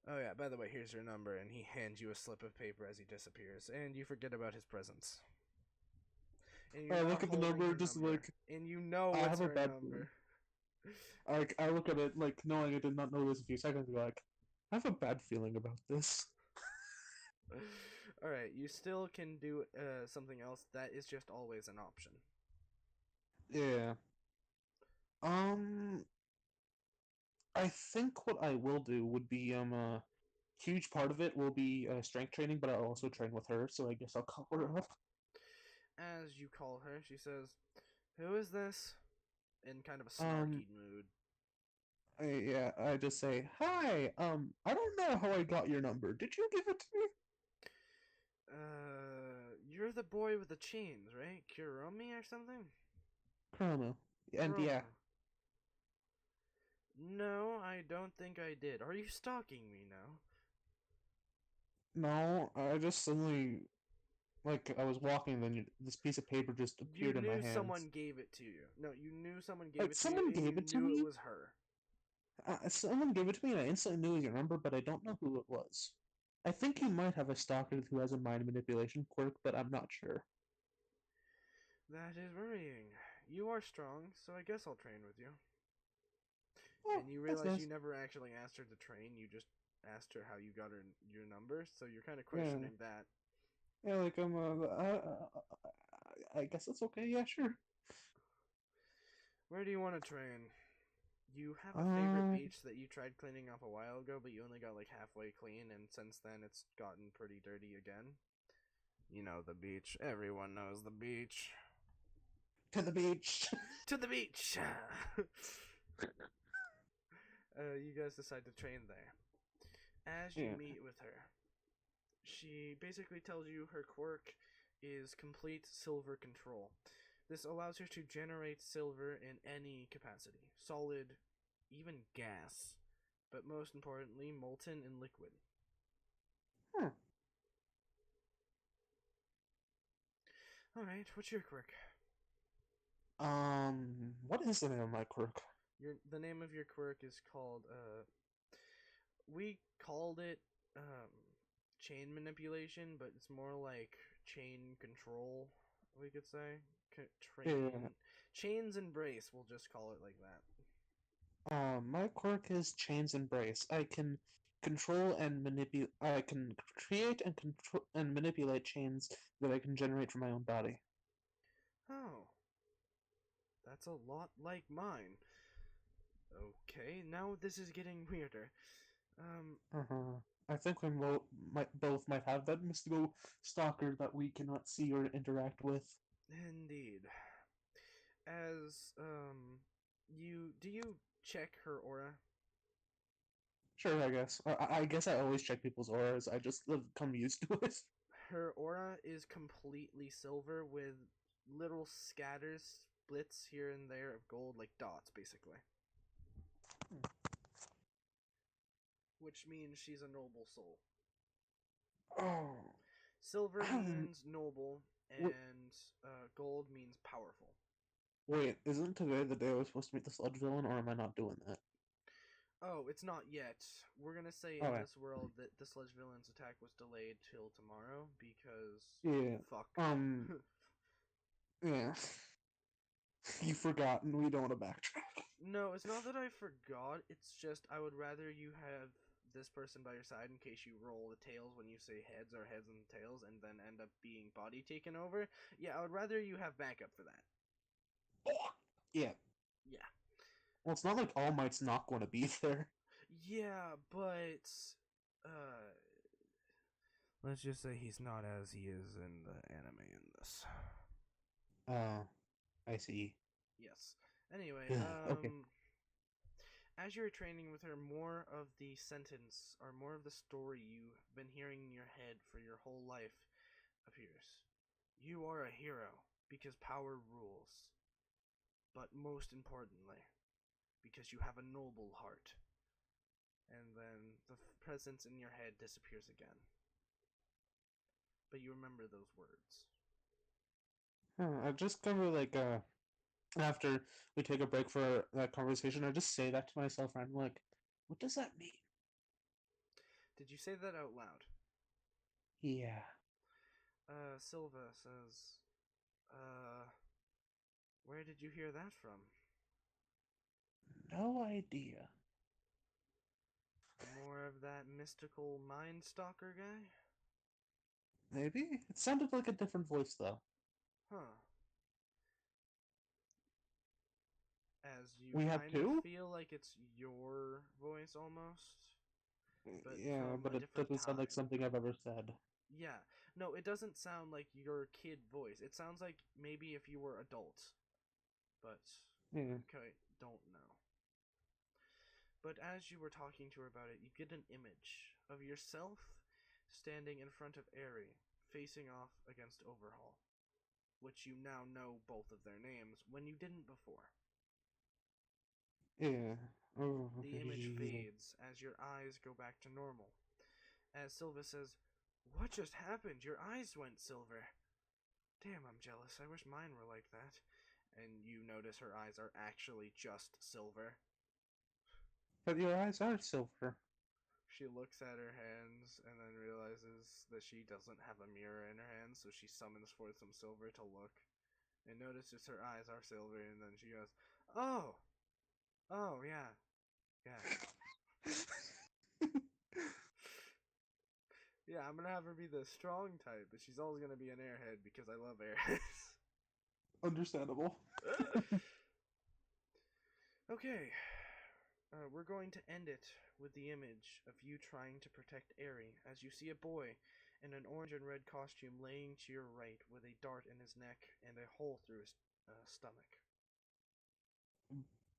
Oh yeah, by the way, here's your number, and he hands you a slip of paper as he disappears, and you forget about his presence. And you're I not look at the holding number, her just number. like And you know I it's have a her bad feeling. number. I look at it like knowing I did not know this a few seconds ago. Like I have a bad feeling about this. Alright, you still can do something else. That is just always an option. Yeah. Um, I think what I will do would be a huge part of it will be strength training, but I'll also train with her. So I guess I'll call her up. As you call her, she says, Who is this? In kind of a Um, snarky mood. I just say, "Hi, I don't know how I got your number. Did you give it to me?" You're the boy with the chains, right? Kuromi or something? Chrono. And yeah, Chroma. No, I don't think I did. Are you stalking me now? no, I just suddenly, like, I was walking, then this piece of paper just You appeared in my knew hands. someone gave it to you. No, you knew someone gave Like, it to you, someone and you gave it to knew it me. was her. Someone gave it to me, and I instantly knew it was your number, but I don't know who it was. I think you might have a stalker who has a mind manipulation quirk, but I'm not sure. That is worrying. You are strong, so I guess I'll train with you. Oh, And you that's realize you nice. never actually asked her to train, you just asked her how you got her your number, so you're kind of Yeah, questioning that. yeah, like I guess that's okay. Yeah, sure. Where do you want to train? You have a favorite Um, beach that you tried cleaning up a while ago, but you only got like halfway clean, and since then it's gotten pretty dirty again. You know the beach. Everyone knows the beach. to the beach. To the beach! You guys decide to train there. As you Yeah. meet with her, she basically tells you her quirk is complete silver control. This allows her to generate silver in any capacity, solid, even gas, but most importantly, molten and liquid. Hmm. Alright, what's your quirk? What is the name of my quirk? The name of your quirk is called we called it chain manipulation, but it's more like chain control, we could say. Yeah. Chains embrace, we'll just call it like that. My quirk is Chains Embrace. I can control and manipulate. I can create and control and manipulate chains that I can generate from my own body. Oh, that's a lot like mine. Okay, now this is getting weirder. Um, Uh-huh. I think might both might have that mystical stalker that we cannot see or interact with. Indeed. As do you check her aura? Sure, I guess. I guess I always check people's auras. I just have come used to it. Her aura is completely silver with little scatters, splits here and there of gold, like dots, basically. Which means she's a noble soul. Oh, Silver I don't. means noble, Wait, and gold means powerful. wait, isn't today the day I was supposed to meet the sludge villain, or am I not doing that? Oh, it's not yet. We're gonna say in Okay. this world that the sludge villain's attack was delayed till tomorrow because Yeah. fuck. Um. Yeah. You forgot, and we don't want to backtrack. No, it's not that I forgot. It's just I would rather you have this person by your side in case you roll the tails when you say heads or heads and tails and then end up being body taken over. Yeah, I would rather you have backup for that. Yeah. Yeah. Well, it's not like All Might's not going to be there. Yeah, but uh let's just say he's not as he is in the anime in this. Uh, I see. Yes. Anyway, Okay. as you're training with her, more of the sentence or more of the story you've been hearing in your head for your whole life appears. You are a hero because power rules, but most importantly, because you have a noble heart. And then the presence in your head disappears again. But you remember those words. I just kind of like after we take a break for that conversation, I just say that to myself, and I'm like, what does that mean? Did you say that out loud? Yeah. Silva says, uh, where did you hear that from? No idea. More of that mystical mind stalker guy? Maybe it sounded like a different voice though. Huh. As you We have kind of two. feel like it's your voice almost, but Yeah, from but a it different doesn't sound like time. something I've ever said. Yeah. No, it doesn't sound like your kid voice. It sounds like maybe if you were adult. But Yeah. okay, don't know. But as you were talking to her about it, you get an image of yourself standing in front of Aerie, facing off against Overhaul, which you now know both of their names when you didn't before. Yeah. Oh, The image fades as your eyes go back to normal. As Silva says, "What just happened? Your eyes went silver." "Damn, I'm jealous. I wish mine were like that." And you notice her eyes are actually just silver. but your eyes are silver. She looks at her hands and then realizes that she doesn't have a mirror in her hands, so she summons forth some silver to look. And notices her eyes are silver, and then she goes, "Oh! Oh, yeah. Yeah. Yeah, I'm gonna have her be the strong type, but she's always gonna be an airhead because I love airheads." Understandable. Okay. We're going to end it with the image of you trying to protect Aerie as you see a boy in an orange and red costume laying to your right with a dart in his neck and a hole through his stomach.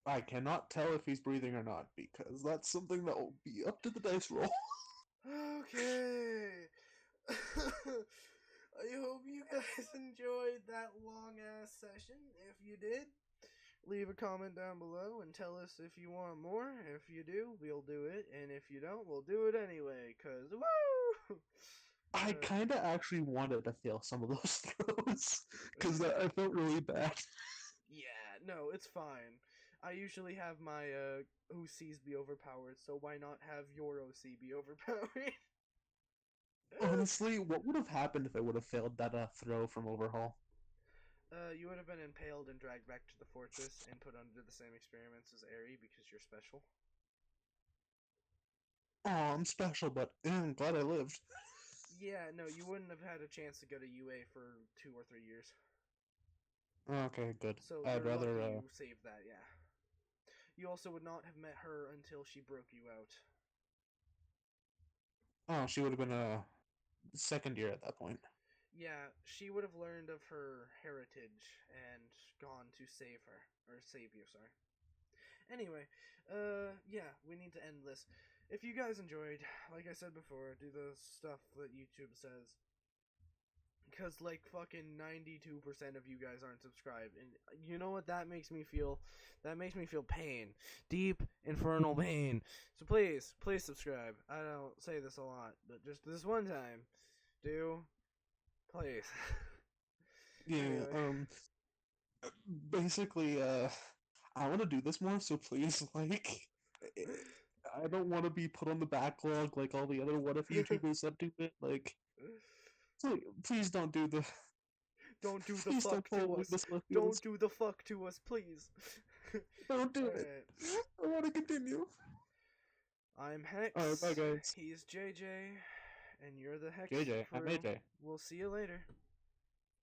I cannot tell if he's breathing or not because that's something that will be up to the dice roll. Okay. I hope you guys enjoyed that long ass session. If you did, leave a comment down below and tell us if you want more. If you do, we'll do it. And if you don't, we'll do it anyway. Cause woo! I kind of actually wanted to feel some of those throws because I felt really bad. Yeah, no, it's fine. I usually have my OCs be overpowered, so why not have your OC be overpowered? Honestly, what would have happened if I would have failed that throw from Overhaul? You would have been impaled and dragged back to the fortress and put under the same experiments as Aerie because you're special. Oh, I'm special, but I'm glad I lived. Yeah, no, you wouldn't have had a chance to go to UA for 2 or 3 years. Okay, good. So I'd you're lucky rather. you saved that, yeah. You also would not have met her until she broke you out. Oh, she would have been a second year at that point. Yeah, she would have learned of her heritage and gone to save her. Or save you, sorry. Anyway, yeah, we need to end this. If you guys enjoyed, like I said before, do the stuff that YouTube says. Because, like, fucking 92% of you guys aren't subscribed. And you know what that makes me feel? That makes me feel pain. Deep, infernal pain. So please, please subscribe. I don't say this a lot, but just this one time. Do. Please. Yeah, Anyway. basically, I want to do this more, so please, like, I don't want to be put on the backlog like all the other What If YouTubers that do it. Like, please don't do the. Don't do the Please don't fuck to pull us. this left Don't field. do the fuck to us, please. Don't do it. Alright. I want to continue. I'm Hex. Alright, bye guys. He's JJ. And you're the Hex JJ, I'm crew. AJ. We'll see you later.